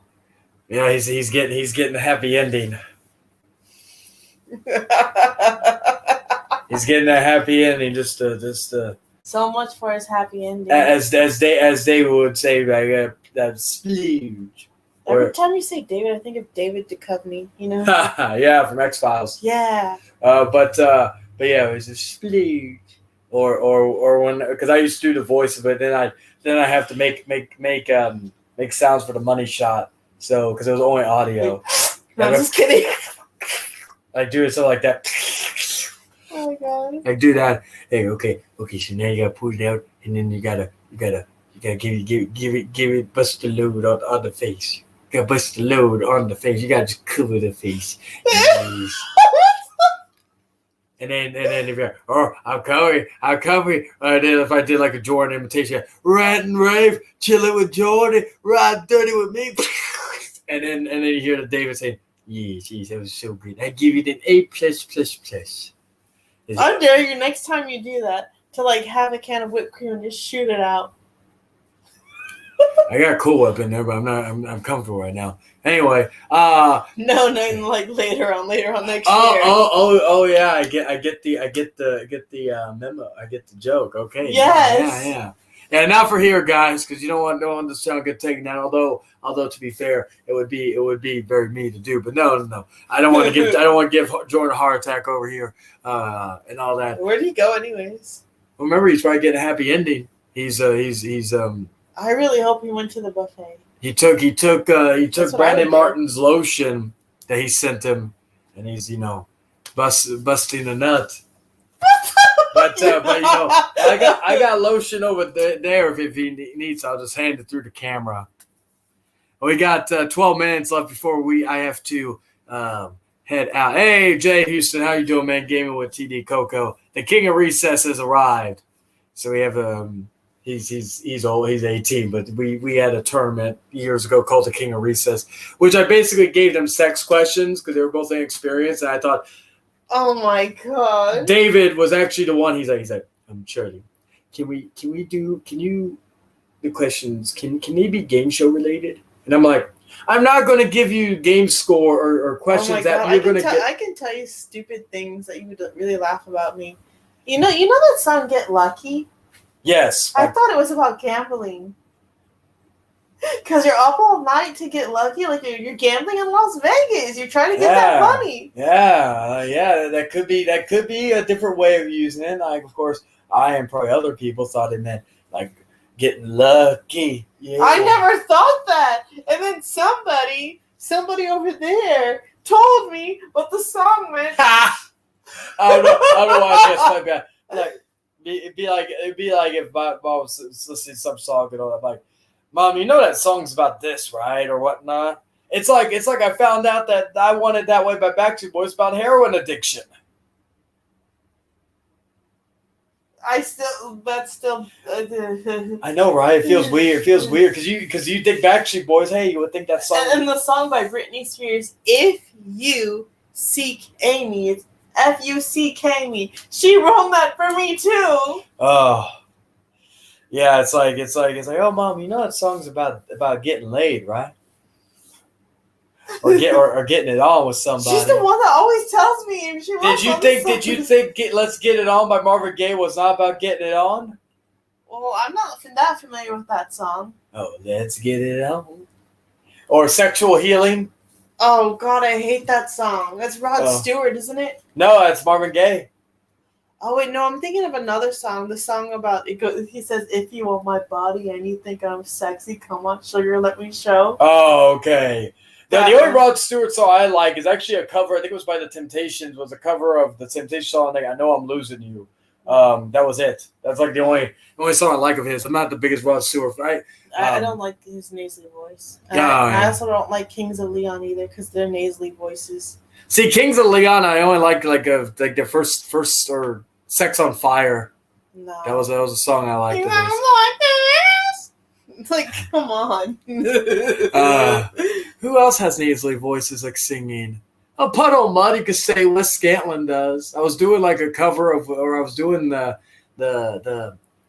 Yeah, he's getting a happy ending. He's getting a happy ending just so much for his happy ending. As David would say, that's splooge. Every time you say David, I think of David Duchovny, Yeah, from X-Files. Yeah. But yeah, it was a splooge. Or when, because I used to do the voice of it, then I have to make sounds for the money shot. So because it was only audio. No, I'm just kidding. I do it so like that. Oh my god. I do that. Hey, okay. So now you gotta pull it out, and then you gotta give it bust the load on the face. You gotta bust the load on the face. You gotta just cover the face. And then if you're, oh, I'm coming. And then if I did like a Jordan imitation, rant and rave, chilling with Jordan, ride dirty with me. And then you hear the David saying, yeah, geez, that was so good. I give you an A++++. I dare you next time you do that to like have a can of whipped cream and just shoot it out. I got a Cool Whip in there, but I'm comfortable right now. Anyway, No, like later on next year. Oh yeah, I get the memo. I get the joke. Okay. Yes. Yeah, not for here, guys, because you don't want the sound get taken down. Although to be fair, it would be very mean to do. But no. I don't want to give Jordan a heart attack over here, and all that. Where'd he go, anyways? Remember, he's probably getting a happy ending. He's I really hope he went to the buffet. He took That's what I Brandon would do. Martin's lotion that he sent him, and he's busting a nut. But I got lotion over there if he needs. I'll just hand it through the camera. We got 12 minutes left before I have to head out. Hey Jay Houston, how you doing, man? Gaming with TD Coco. The King of Recess has arrived. So we have he's old, he's 18, but we had a tournament years ago called the King of Recess, which I basically gave them sex questions because they were both inexperienced, and I thought, Oh my god. David was actually the one. He's like, Charlie, can the questions can they be game show related? And I'm like, I'm not going to give you game score or questions that you're going to get. I can tell you stupid things that you would really laugh about me. You know that song "Get Lucky"? Yes, I thought it was about gambling. Because you're up all night to get lucky, like you're gambling in Las Vegas. You're trying to get that money. Yeah. That could be a different way of using it. Like, of course, I and probably other people thought it meant like getting lucky. Yeah. I never thought that. And then somebody over there told me what the song meant. I don't know why I guess like that. Like it'd be like if Bob was listening to some song and all that, like, Mom, you know that song's about this, right, or whatnot. It's like I found out that I Want It That Way by Backstreet Boys about heroin addiction. That's still. I know, right? It feels weird. It feels weird because you think Backstreet Boys. Hey, you would think that song. And the song by Britney Spears, "If You Seek Amy," it's F-U-C-K me. She wrote that for me too. Oh, yeah. It's like, oh, Mom, you know that song's about getting laid, right? Or getting it on with somebody. She's the one that always tells me. And she Did you think Let's Get It On by Marvin Gaye was not about getting it on? Well, I'm not that familiar with that song. Oh, Let's Get It On. Or Sexual Healing. Oh, God, I hate that song. That's Rod Stewart, isn't it? No, that's Marvin Gaye. Oh, wait, no, I'm thinking of another song. The song about, he says, "If you want my body and you think I'm sexy, come on, sugar, let me show." Oh, okay. Now, the only Rod Stewart song I like is actually a cover. I think it was by the Temptations. Was a cover of the Temptations song. Like, I Know I'm Losing You. That was it. That's like the only song I like of his. I'm not the biggest Rod Stewart, right? I don't like his nasally voice. I also don't like Kings of Leon either because they're nasally voices. See, Kings of Leon, I only like their first or Sex on Fire. No, that was a song I liked. It's like, come on. Who else has nasally voices like singing? A Puddle of Mud, you could say Wes Scantlin does. I was doing like a cover of, or I was doing the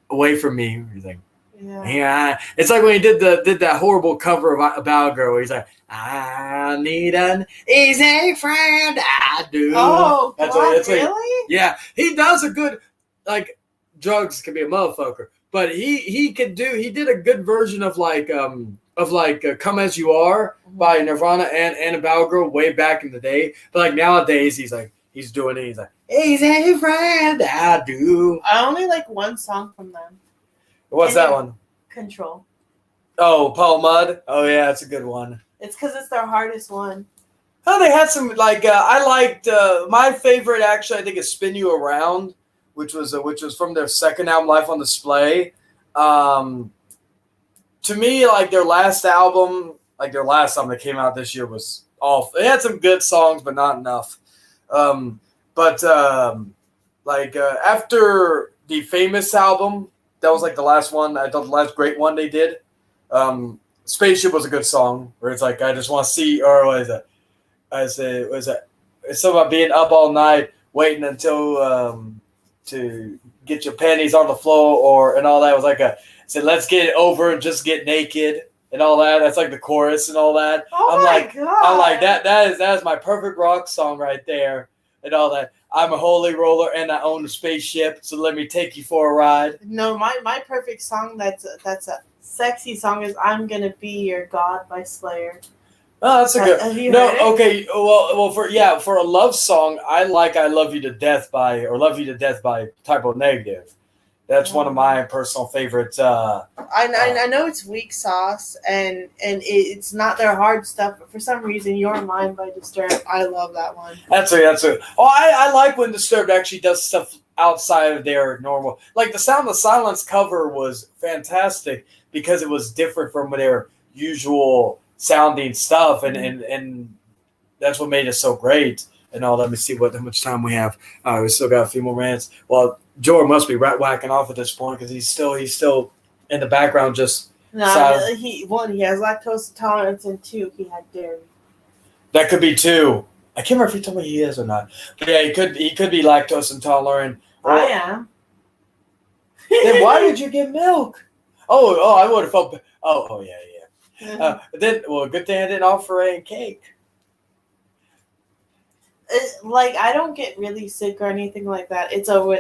Away From Me. Everything. Yeah. It's like when he did that horrible cover of A Bowgirl where he's like, I need an easy friend, I do. Oh, that's God, what, really? Yeah, he does a good, like, drugs can be a motherfucker, but he did a good version of Come As You Are by Nirvana and A Bowgirl way back in the day. But like nowadays he's like easy friend, I do. I only like one song from them. What's that one? Control. Oh, Paul Mudd. Oh yeah, that's a good one. It's because it's their hardest one. Oh, they had some I liked my favorite actually. I think is Spin You Around, which was from their second album, Life on Display. To me, like their last album that came out this year was awful. They had some good songs, but not enough. But like after the Famous album, that was like the last one. I thought the last great one they did. Spaceship was a good song where it's like I just want to see, or what is it? I say, was it? It's something about being up all night waiting until to get your panties on the floor or and all that. It was like a said let's get it over and just get naked and all that. That's like the chorus and all that. Oh I'm my like God. I'm like that is my perfect rock song right there and all that. I'm a holy roller and I own a spaceship, so let me take you for a ride. No, my perfect song that's a sexy song is "I'm Gonna Be Your God" by Slayer. Oh, that's a good. Have you No, heard it? okay. Well, for a love song, I like "I Love You to Death" by Typo Negative. That's one of my personal favorites. I know it's weak sauce and it's not their hard stuff, but for some reason, "You're Mine" by Disturbed, I love that one. That's a. Oh, I like when Disturbed actually does stuff outside of their normal. Like the Sound of Silence cover was fantastic because it was different from their usual sounding stuff, and that's what made it so great. And all. Let me see how much time we have. We still got a few more minutes. Well, Jordan must be whacking off at this point because he's still in the background just. No, silent. he has lactose intolerance, and 2, he had dairy. That could be 2. I can't remember if he told me he is or not. But yeah, he could be lactose intolerant. I am. Then why did you get milk? Oh, I would have felt. Oh yeah. Good thing I didn't offer a cake. Like I don't get really sick or anything like that. It's over.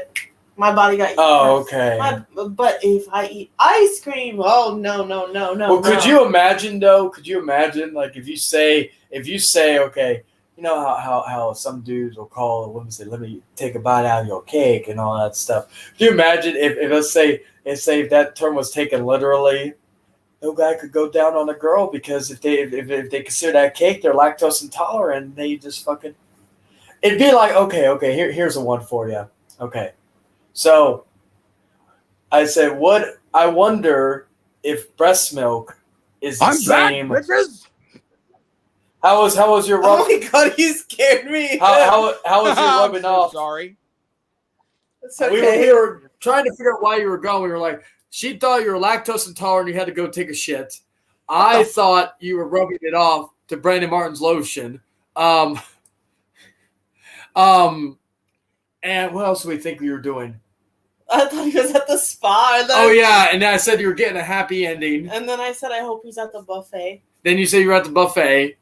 My body got. Oh, okay. But if I eat ice cream, oh no. Well, could you imagine though? Could you imagine like if you say okay, you know how some dudes will call a woman and say, "Let me take a bite out of your cake" and all that stuff. Could you imagine if let's say if that term was taken literally? No guy could go down on a girl because if they consider that cake, they're lactose intolerant. And they just fucking. It'd be like okay. Here's a one for you. Okay, so I said, I wonder if breast milk is the same. Back, bitches. How was your rub? Oh my God, you scared me. How was your I'm rubbing so off? sorry. It's okay. We were trying to figure out why you were going. We were like, she thought you were lactose intolerant. You had to go take a shit. I thought you were rubbing it off to Brandon Martin's lotion. And what else do we think we were doing? I thought he was at the spa. And then And then I said you were getting a happy ending. And then I said, I hope he's at the buffet. Then you said you were at the buffet.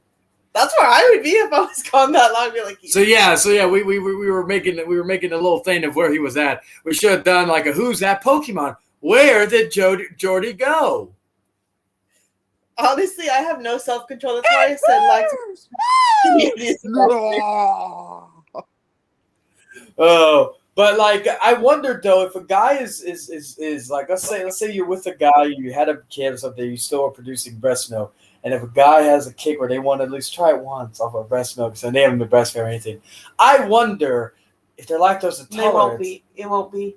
That's where I would be if I was gone that long. I'd be like, So yeah, we were making a little thing of where he was at. We should have done like a who's that Pokemon? Where did Jordy go? honestly, I have no self control. That's why I said like. Oh, but like I wondered though if a guy is like let's say you're with a guy, you had a kid or something, you still are producing breast milk. And if a guy has a kid where they want to at least try it once off of breast milk, so they haven't been breastfed or anything, I wonder if they're lactose intolerant. It won't be.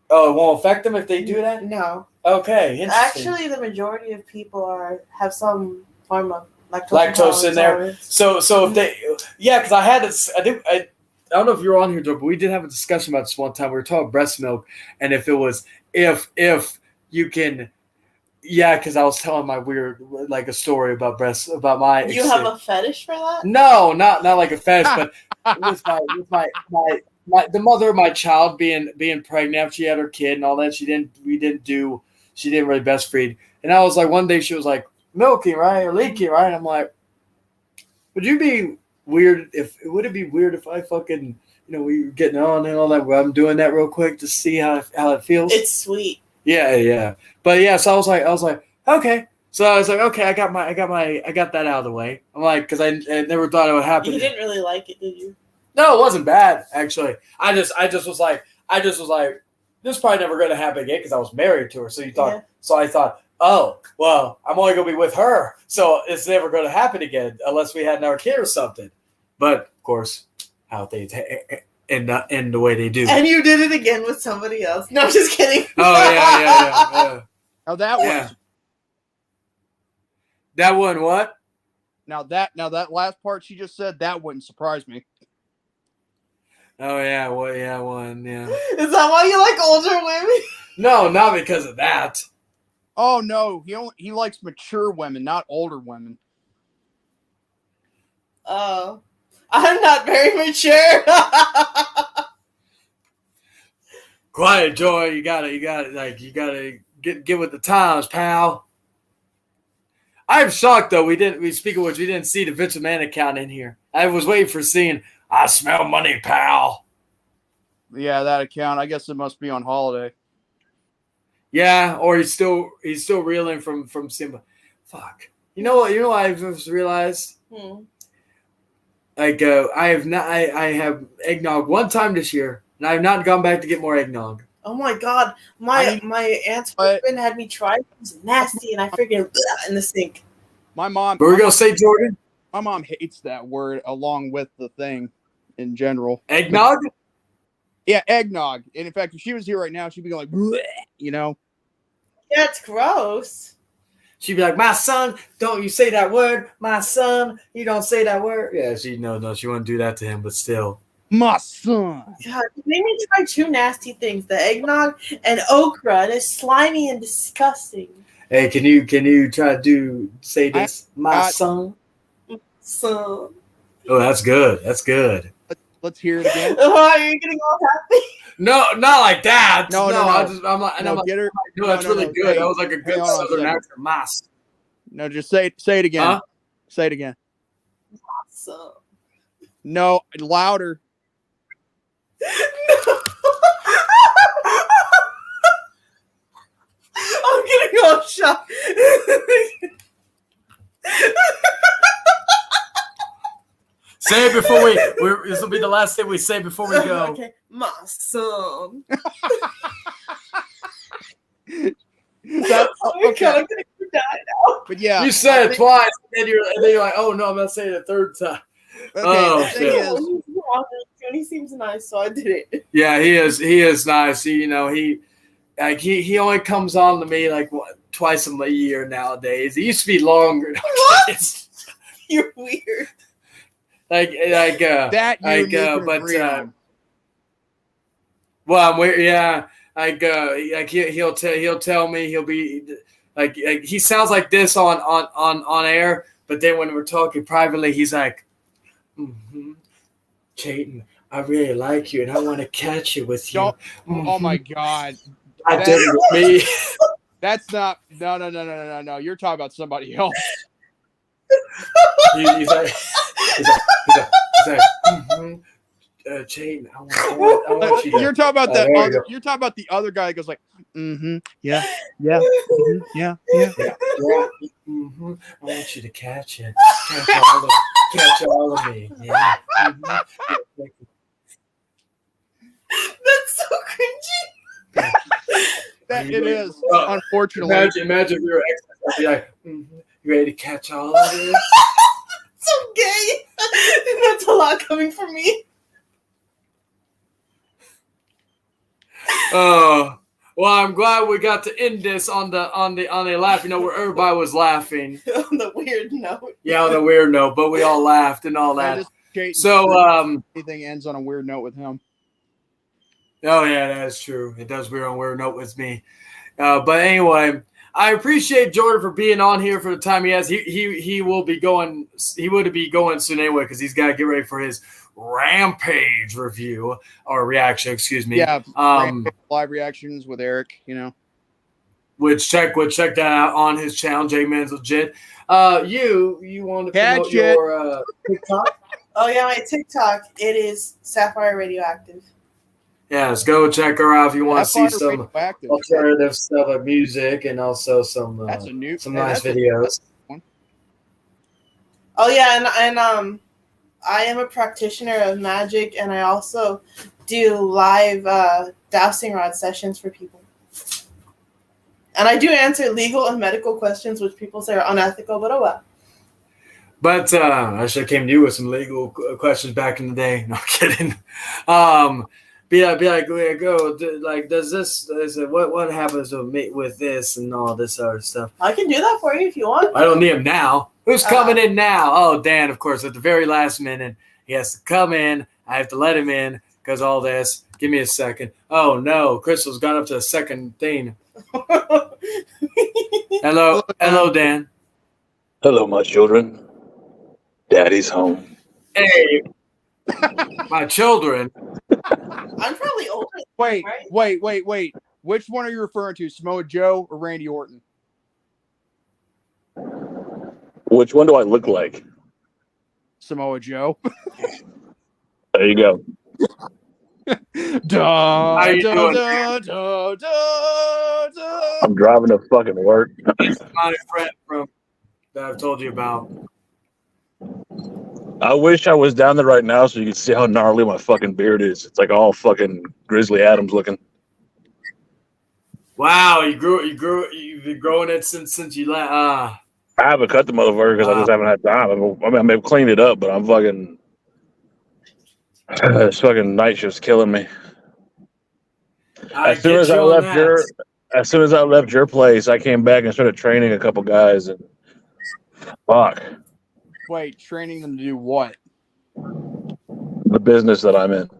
Oh, it won't affect them if they do that? No. Okay, interesting. Actually, the majority of people have some form of lactose in there. So if they, because I had this, I don't know if you were on here, Joe, but we did have a discussion about this one time. We were talking breast milk, and if it was if you can. Yeah, because I was telling my weird, like a story about my. You have a fetish for that? No, not like a fetish, but with the mother of my child being pregnant, she had her kid and all that. She didn't really breastfeed, and I was like, one day she was like milking, right, or leaking, right? And I'm like, would it be weird if I fucking we were getting on and all that? Well, I'm doing that real quick to see how it feels. It's sweet. Yeah. But yeah, so I was like, okay. So I was like, okay, I got that out of the way. I'm like, because I never thought it would happen. You didn't really like it, did you? No, it wasn't bad actually. I just was like, this is probably never going to happen again because I was married to her. So I thought, oh, well, I'm only going to be with her, so it's never going to happen again unless we had another kid or something. But of course, how they end the way they do. And you did it again with somebody else. No, I'm just kidding. Oh yeah. Now that one. That one what? Now that last part she just said, that wouldn't surprise me. Oh yeah, well yeah, one, yeah. Is that why you like older women? No, not because of that. Oh no, he likes mature women, not older women. Oh, I'm not very mature. Quiet, Joy. You gotta get with the times, pal. I'm shocked though. Speaking of which, we didn't see the Vince McMahon account in here. I was waiting for seeing. I smell money, pal. Yeah, that account. I guess it must be on holiday. Yeah, or he's still reeling from Simba. Fuck. You know what? You know what I've just realized. Like I have eggnog one time this year, and I have not gone back to get more eggnog. Oh my god, my aunt's husband had me try it. It was nasty, and I freaking in the sink. My mom. What were we gonna say, Jordan? My mom hates that word along with the thing in general. Eggnog? Yeah, eggnog. And in fact, if she was here right now, she'd be like, bleh, you know. Yeah, it's gross. She'd be like, "My son, don't you say that word. My son, you don't say that word." Yeah, she wouldn't do that to him, but still. My son. God, you made me try two nasty things: the eggnog and okra. And it's slimy and disgusting. Hey, can you try to say this? My son. So. Oh, that's good. That's good. Let's hear it again. Oh, you're getting all happy. No, not like that. No. I'm like, Get her. no, that's really good. Hey, that was like a good southern accent. Mas. No, just say it again. Huh? Say it again. So. No, louder. I'm getting all shocked. Say it before this will be the last thing we say before we go. Okay, my son. That's, okay. I'm gonna die now. But yeah, You said it twice, and then you're like, "Oh no, I'm not saying it a third time." Okay, Oh, the thing shit. is, He seems nice, so I did it. Yeah, he is nice. He only comes on to me like twice a year nowadays. It used to be longer. What? You're weird. But well, I'm weird. Yeah, he'll tell me he'll be like he sounds like this on air, but then when we're talking privately, he's like, Chayton, I really like you, and I want to catch you with you. Oh my God, I did it with me. That's not. No. You're talking about somebody else. He's like, Chayton, I want you to. You're talking about there you go. You're talking about the other guy that goes like, yeah, yeah. I want you to catch it. Catch all of me. Yeah. That's so cringy. It is. Unfortunately, imagine if you were ex. Be like, you ready to catch all of this? So gay. That's a lot coming from me. Oh, well, I'm glad we got to end this on the laugh. Where everybody was laughing. On the weird note. Yeah, on the weird note, but we all laughed and all that. So, anything ends on a weird note with him. Oh yeah, that's true. It does weird on weird note with me. But anyway, I appreciate Jordan for being on here for the time he has. He will be going. He would be going soon anyway because he's got to get ready for his Rampage review or reaction. Excuse me. Yeah. Live reactions with Eric. Which check that out on his channel. J-Man's Legit. You want to promote your TikTok? Oh yeah, my TikTok. It is Sapphire Radioactive. Yes, go check her out if you want to see some Radioactive. alternative stuff like music and also some nice videos. Oh yeah, and I am a practitioner of magic, and I also do live dowsing rod sessions for people. And I do answer legal and medical questions, which people say are unethical, but oh well. But I should have came to you with some legal questions back in the day. No I'm kidding. Be like, go. Like, does this? What happens with this and all this other stuff? I can do that for you if you want. I don't need him now. Who's coming in now? Oh, Dan, of course. At the very last minute, he has to come in. I have to let him in because all this. Give me a second. Oh no, Crystal's gone up to the second thing. Hello, Dan. Hello, my children. Daddy's home. Hey, my children. I'm probably older. Wait, Right? wait. Which one are you referring to, Samoa Joe or Randy Orton? Which one do I look like? Samoa Joe. There you go. How you doing? I'm driving to fucking work. My friend that I've told you about. I wish I was down there right now so you could see how gnarly my fucking beard is. It's like all fucking Grizzly Adams looking. Wow, you've been growing it since you left. I haven't cut the motherfucker because I just haven't had time. I may have cleaned it up, but I'm fucking. This fucking night shift's killing me. As soon as I left your place, I came back and started training a couple guys, and fuck Wait, training them to do what? the business that I'm in.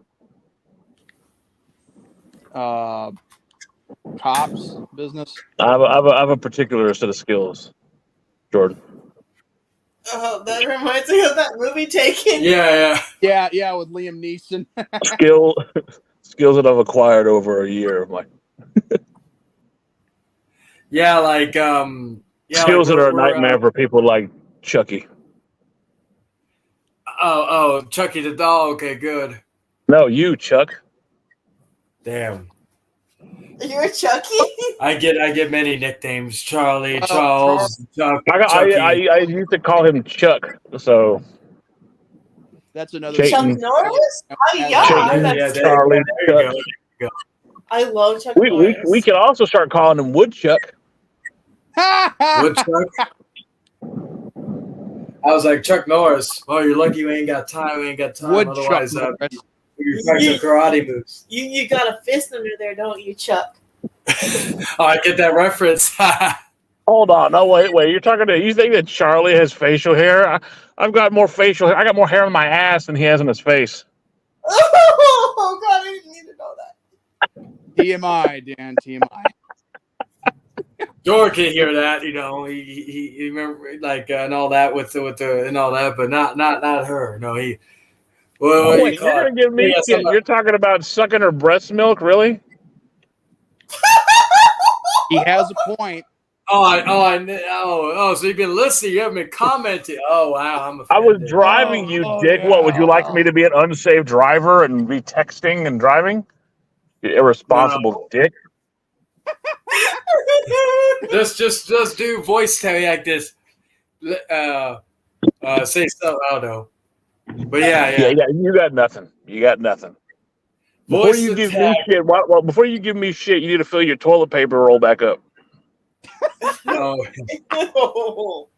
Cops business. I have a particular set of skills, Jordan. Oh, that reminds me of that movie Taken. Yeah. Yeah, with Liam Neeson. Skills that I've acquired over a year of my Yeah, like skills that are a nightmare for people like Chucky. Oh, Chucky the doll. Okay, good. No, you, Chuck. Damn. You're Chucky? I get many nicknames. Charlie, Oh, Charles, Chuck, I Chucky. used to call him Chuck. So That's another. Chayton. Chuck Norris? Oh, yeah. Chayton, That's- Charlie, there you go. I love Chuck we Norris. could also start calling him Woodchuck. Woodchuck. I was like, Chuck Norris. Oh, you're lucky we ain't got time. Woodchuck Otherwise, Norris. you're practicing karate moves. You got a fist under there, don't you, Chuck? Oh, I get that reference. Hold on, no wait. You think that Charlie has facial hair? I've got more facial hair. I got more hair on my ass than he has on his face. Oh, God, I didn't need to know that. TMI, Dan. TMI. George can hear that, he remember like and all that with the and all that, but not her. No, he. Well, Wait, you're gonna give me shit. You're talking about sucking her breast milk, really? He has a point. So you've been listening. You haven't been commenting. Oh wow, I'm offended. I was driving, you dick. Yeah. What would you like me to be an unsafe driver and be texting and driving? You irresponsible dick. just do voice tag like this. Say something. I don't know. But yeah. You got nothing. Before Voice you give attack. me shit, before you give me shit, you need to fill your toilet paper roll back up. Oh.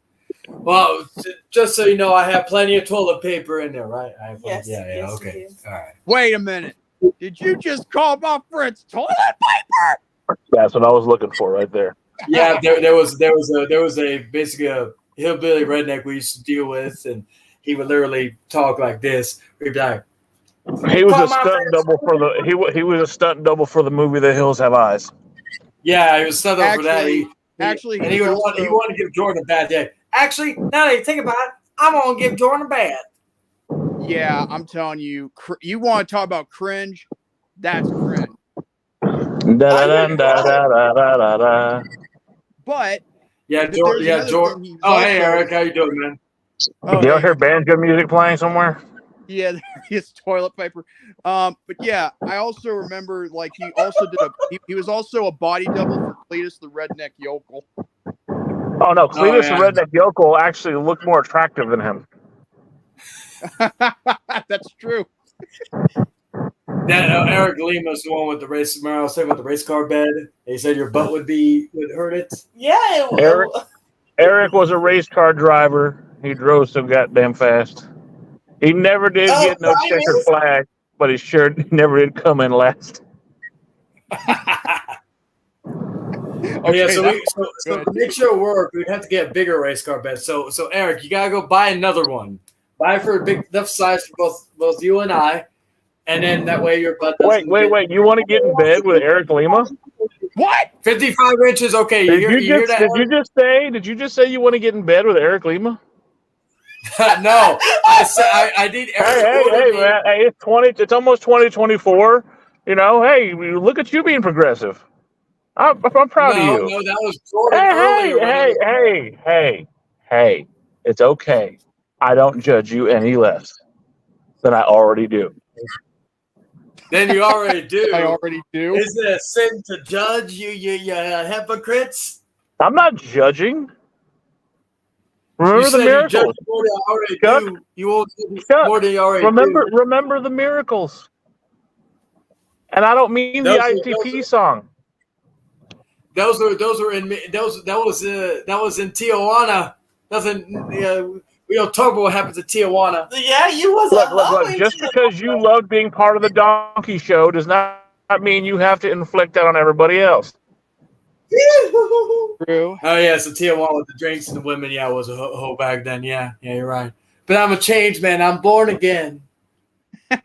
Well, just so you know, I have plenty of toilet paper in there, right? Yes, Yeah. yes, you Okay. do. All right. Wait a minute. Did you just call my friend's toilet paper? That's what I was looking for right there. Yeah, there was a basically a hillbilly redneck we used to deal with, and he would literally talk like this. He'd be like, He was a stunt double for the he was a stunt double for the movie The Hills Have Eyes. yeah, he was stunned over that. Actually, And he wanted to give Jordan a bad day. Actually, now that you think about it, I'm gonna give Jordan a bad. Yeah, I'm telling you, you want to talk about cringe? That's cringe. Da-da-da-da-da-da-da-da. But Yeah, there's Jordan. Yeah, another Jordan. thing he's Oh, hey, also- Eric, how you doing, man? Oh, You ever hey, hear banjo music playing somewhere? yeah, his toilet paper. But yeah, I also remember like he also did he was also a body double for Cletus the redneck yokel. Oh no, Cletus yeah. the redneck yokel actually looked more attractive than him. That's true. That Eric Lima's the one with the race. Remember I was saying about the race car bed? He said your butt would hurt it. Yeah, it Eric? will. Eric was a race car driver. He drove so goddamn fast. He never did get no checkered Primus? flag, but he sure never did come in last. Oh yeah, so good. to make sure it work, we'd have to get a bigger race car bed. So Eric, you gotta go buy another one. Buy for a big enough size for both you and I, and then that way your butt doesn't Wait. You want to get in bed with Eric Lima? What? 55 inches. Okay, you hear that? Did you just say you want to get in bed with Eric Lima? No, I said I did. Hey, man! Hey, it's almost 2024. You know, hey, look at you being progressive. I'm proud of you. No, that was Jordan earlier. Hey! It's okay. I don't judge you any less than I already do. Then you already do. I already do. Is it a sin to judge you hypocrites? I'm not judging. Remember the miracles. You won't do more than you already do. Remember the miracles. And I don't mean the ICP song. That was in Tijuana. We don't talk about what happens in Tijuana. Yeah, you was look. Just because you love being part of the donkey show does not mean you have to inflict that on everybody else. True. Oh yeah, so Tijuana with the drinks and the women. Yeah, I was a hoe back then. Yeah, you're right. But I'm a changed man. I'm born again. Oh,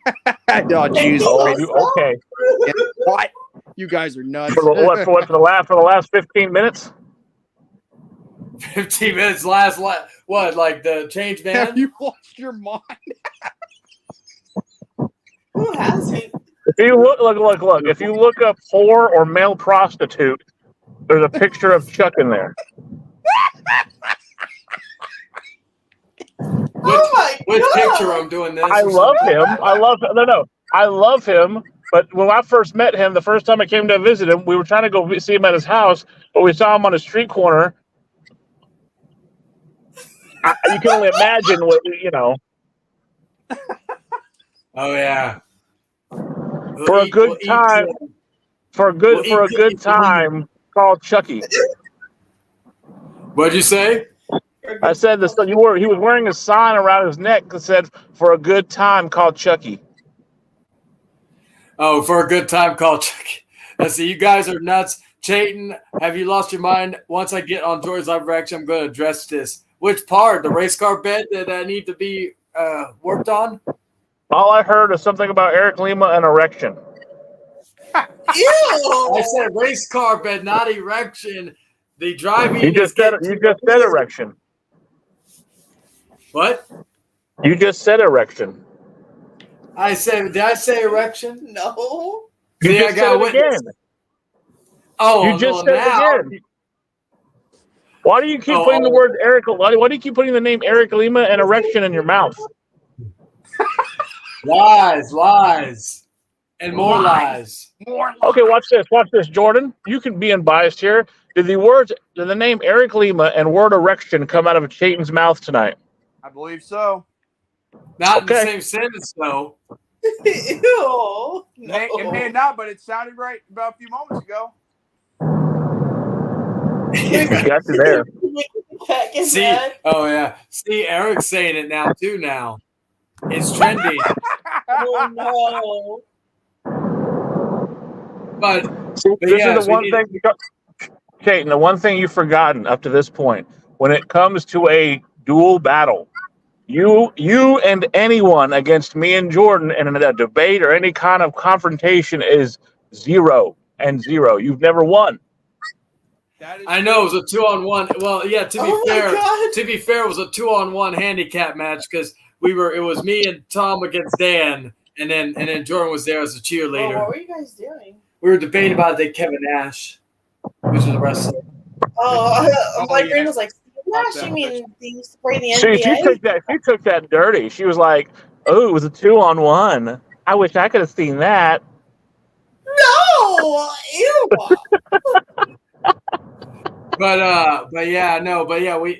jeez. Okay. What? You guys are nuts. For the last 15 minutes? 15 minutes last what, like the change man? Have you lost your mind? Who hasn't? If you look. If you look up whore or male prostitute, there's a picture of Chuck in there. Which picture I'm doing this? I love him. I love him. But when I first met him, the first time I came to visit him, we were trying to go see him at his house, but we saw him on a street corner. You can only imagine what, you know. Oh yeah. For a good time, called Chucky. What'd you say? I said this. He was wearing a sign around his neck that said, "For a good time, called Chucky." Oh, for a good time, called Chucky. Let's see. You guys are nuts. Chayton, have you lost your mind? Once I get on George's live reaction, I'm going to address this. Which part? The race car bed that I need to be worked on? All I heard is something about Eric Lima and erection. Ew! I said race car bed, not erection. The driving. You just said erection. What? You just said erection. Did I say erection? No. You just said it again. Oh, you just said it again. Why do you keep putting the word Eric? Why do you keep putting the name Eric Lima and erection in your mouth? Lies, and more lies. Okay, watch this, Jordan. You can be unbiased here. Did the name Eric Lima and word erection come out of Chayton's mouth tonight? I believe so. Not in the same sentence, though. Ew. No. It may not, but it sounded right about a few moments ago. You got you there. See, Eric's saying it now too. Now it's trending. Oh no! But this is the one thing, Chayton. The one thing you've forgotten up to this point, when it comes to a dual battle, you and anyone against me and Jordan in a debate or any kind of confrontation is 0 and 0. You've never won. I know it was a 2-on-1. Well, yeah. To be fair, it was a 2-on-1 handicap match because it was me and Tom against Dan, and then Jordan was there as a cheerleader. Oh, what were you guys doing? We were debating about Kevin Nash, which was a wrestler. My brain was like, Nash, you mean things to play the NBA? See, she took that dirty. She was like, "Oh, it was a 2-on-1. I wish I could have seen that." No, ew.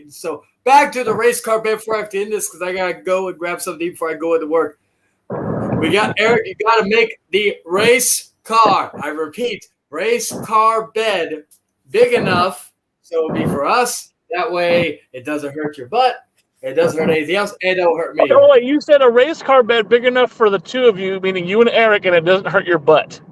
So back to the race car bed before I have to end this because I gotta go and grab something before I go into work. We got Eric. You gotta make the race car. I repeat, race car bed big enough so it'll be for us. That way, it doesn't hurt your butt. It doesn't hurt anything else. It don't hurt me. Oh, wait, you said a race car bed big enough for the two of you, meaning you and Eric, and it doesn't hurt your butt.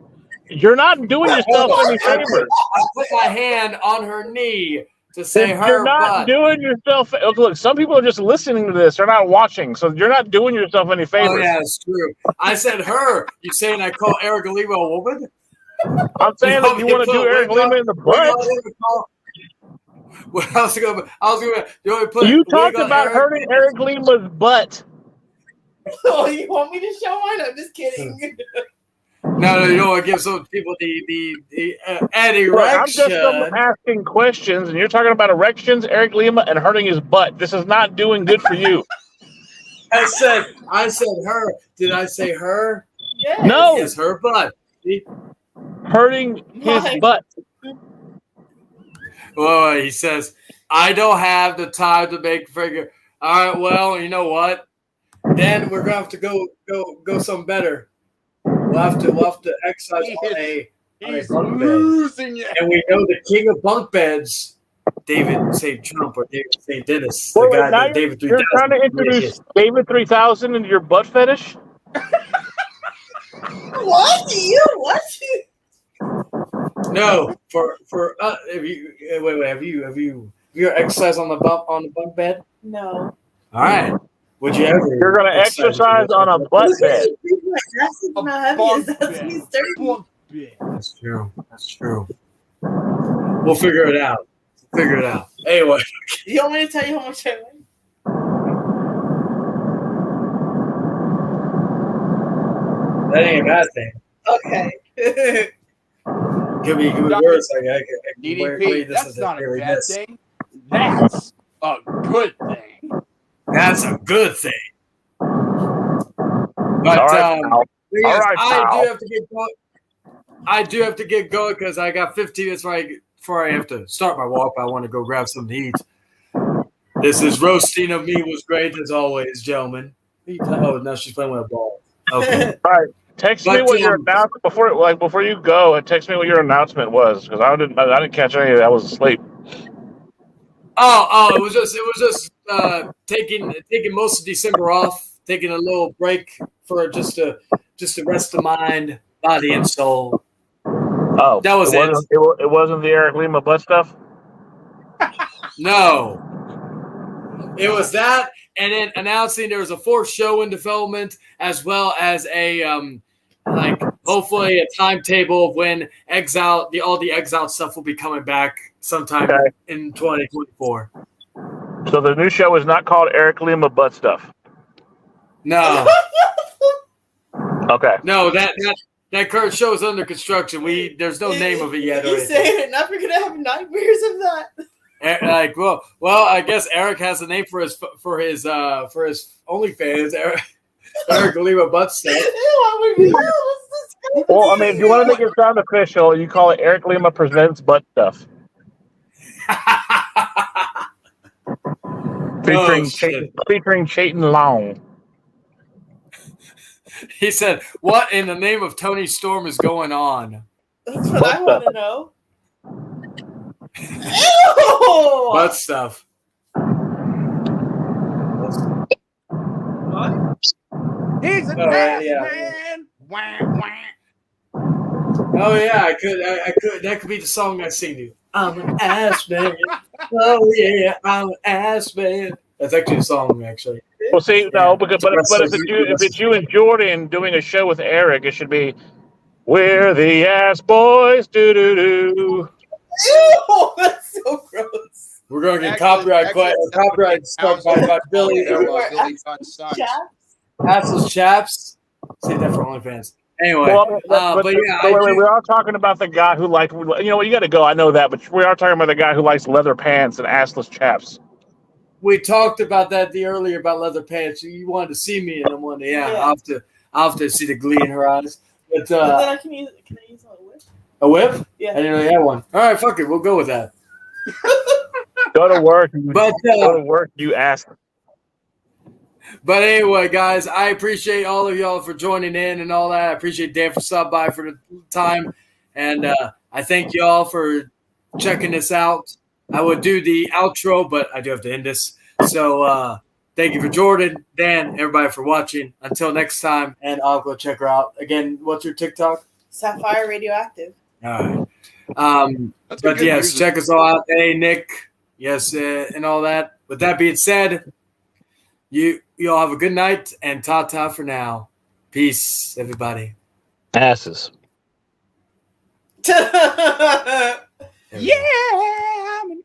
You're not doing yourself any favors. I put my hand on her knee to say You're her not butt. doing yourself. Look, some people are just listening to this; they're not watching, so you're not doing yourself any favors. Oh yeah, it's true. I said her. You saying I call Eric Lima a woman? I'm saying that you want to do Eric Lima in the butt. I was gonna. You want me to put You wig talked on about Eric? hurting Eric Lima's butt. Oh, you want me to show mine? I'm just kidding. No, you don't want to give some people the an Look, I'm just erection. asking questions, and you're talking about erections, Eric Lima, and hurting his butt. This is not doing good for you. I said her. Did I say her? Yes. No. Yes, her butt. See? Hurting his Mine. butt. Oh, he says, I don't have the time to make figure. All right, well, you know what? Then we're gonna have to go something better. We'll have to exercise on a He's bunk bed. losing it. And we know the king of bunk beds, David St. Trump or David St. Dennis, the Wait, guy now that David you're 3000. trying to introduce David 3000 into your butt fetish? What? What? No, for if you wait, have you exercised on the bunk bed? No. All right. Would you ever? You're going to exercise on a butt bed. My ass is not heavy. Is that me sturdy? Bunk bed. That's true. That's true. We'll figure it out. Anyway, You want me to tell you how much I weigh? that ain't a bad thing. Okay. Could be worse. I can DDP, that's not a bad thing. That's a good thing. That's a good thing. But All right, pal. yes, All right, I pal. do have to get going. I do have to get going because I got 15 minutes before I have to start my walk. I want to go grab something to eat. This is roasting of me was great as always, gentlemen. Oh, now she's playing with a ball. Okay. All right. Text me what your announcement before you go, and text me what your announcement was, because I didn't catch any of that. I was asleep. Oh, it was just taking most of December off, taking a little break for just to rest the mind, body, and soul. Oh, That was it. It wasn't the Eric Lima butt stuff. No, it was that, and then announcing there was a 4th show in development, as well as a hopefully a timetable of when all the Exile stuff will be coming back sometime in 2024. So the new show is not called Eric Lima butt stuff. No, Okay. no, that current show is under construction. There's no name of it yet. You saying it? Not we're gonna have nightmares of that. Well, I guess Eric has a name for his OnlyFans. Eric Lima butt stuff. Well, I mean, if you want to make it sound official, you call it Eric Lima presents butt stuff. Featuring Chayton Long. He said, "What in the name of Tony Storm is going on?" That's what I want to know. Ew! Butt stuff. What? He's an ass man. Wah, wah. Oh yeah, I could. That could be the song I sing to. I'm an ass man. Oh yeah, I'm an ass man. That's actually a song, actually. Well, see, no, but if it's you and Jordan doing a show with Eric, it should be "We're the Ass Boys." Do do do. Ew! That's so gross. We're gonna get copyright struck by Billy. Billy Butt's son. Assless chaps. Save that for OnlyFans. Anyway, Well, but yeah, we are talking about the guy who liked. You know what? You got to go. I know that, but we are talking about the guy who likes leather pants and assless chaps. we talked about that earlier about leather pants. You wanted to see me in them one day. Yeah, I'll have to see the glee in her eyes. But then I can use a whip. a whip? Yeah. I didn't really have one. All right, fuck it. We'll go with that. Go to work. But You ass. But anyway, guys, I appreciate all of y'all for joining in and all that. I appreciate Dan for stopping by for the time. And I thank y'all for checking this out. I would do the outro, but I do have to end this. So thank you for Jordan, Dan, everybody for watching. Until next time, and I'll go check her out. Again, what's your TikTok? Sapphire Radioactive. All right. But yes, check us all out. Hey, Nick, Yes, and all that. With that being said, you all have a good night and ta-ta for now. Peace, everybody. Asses. There we go. Yeah, I'm an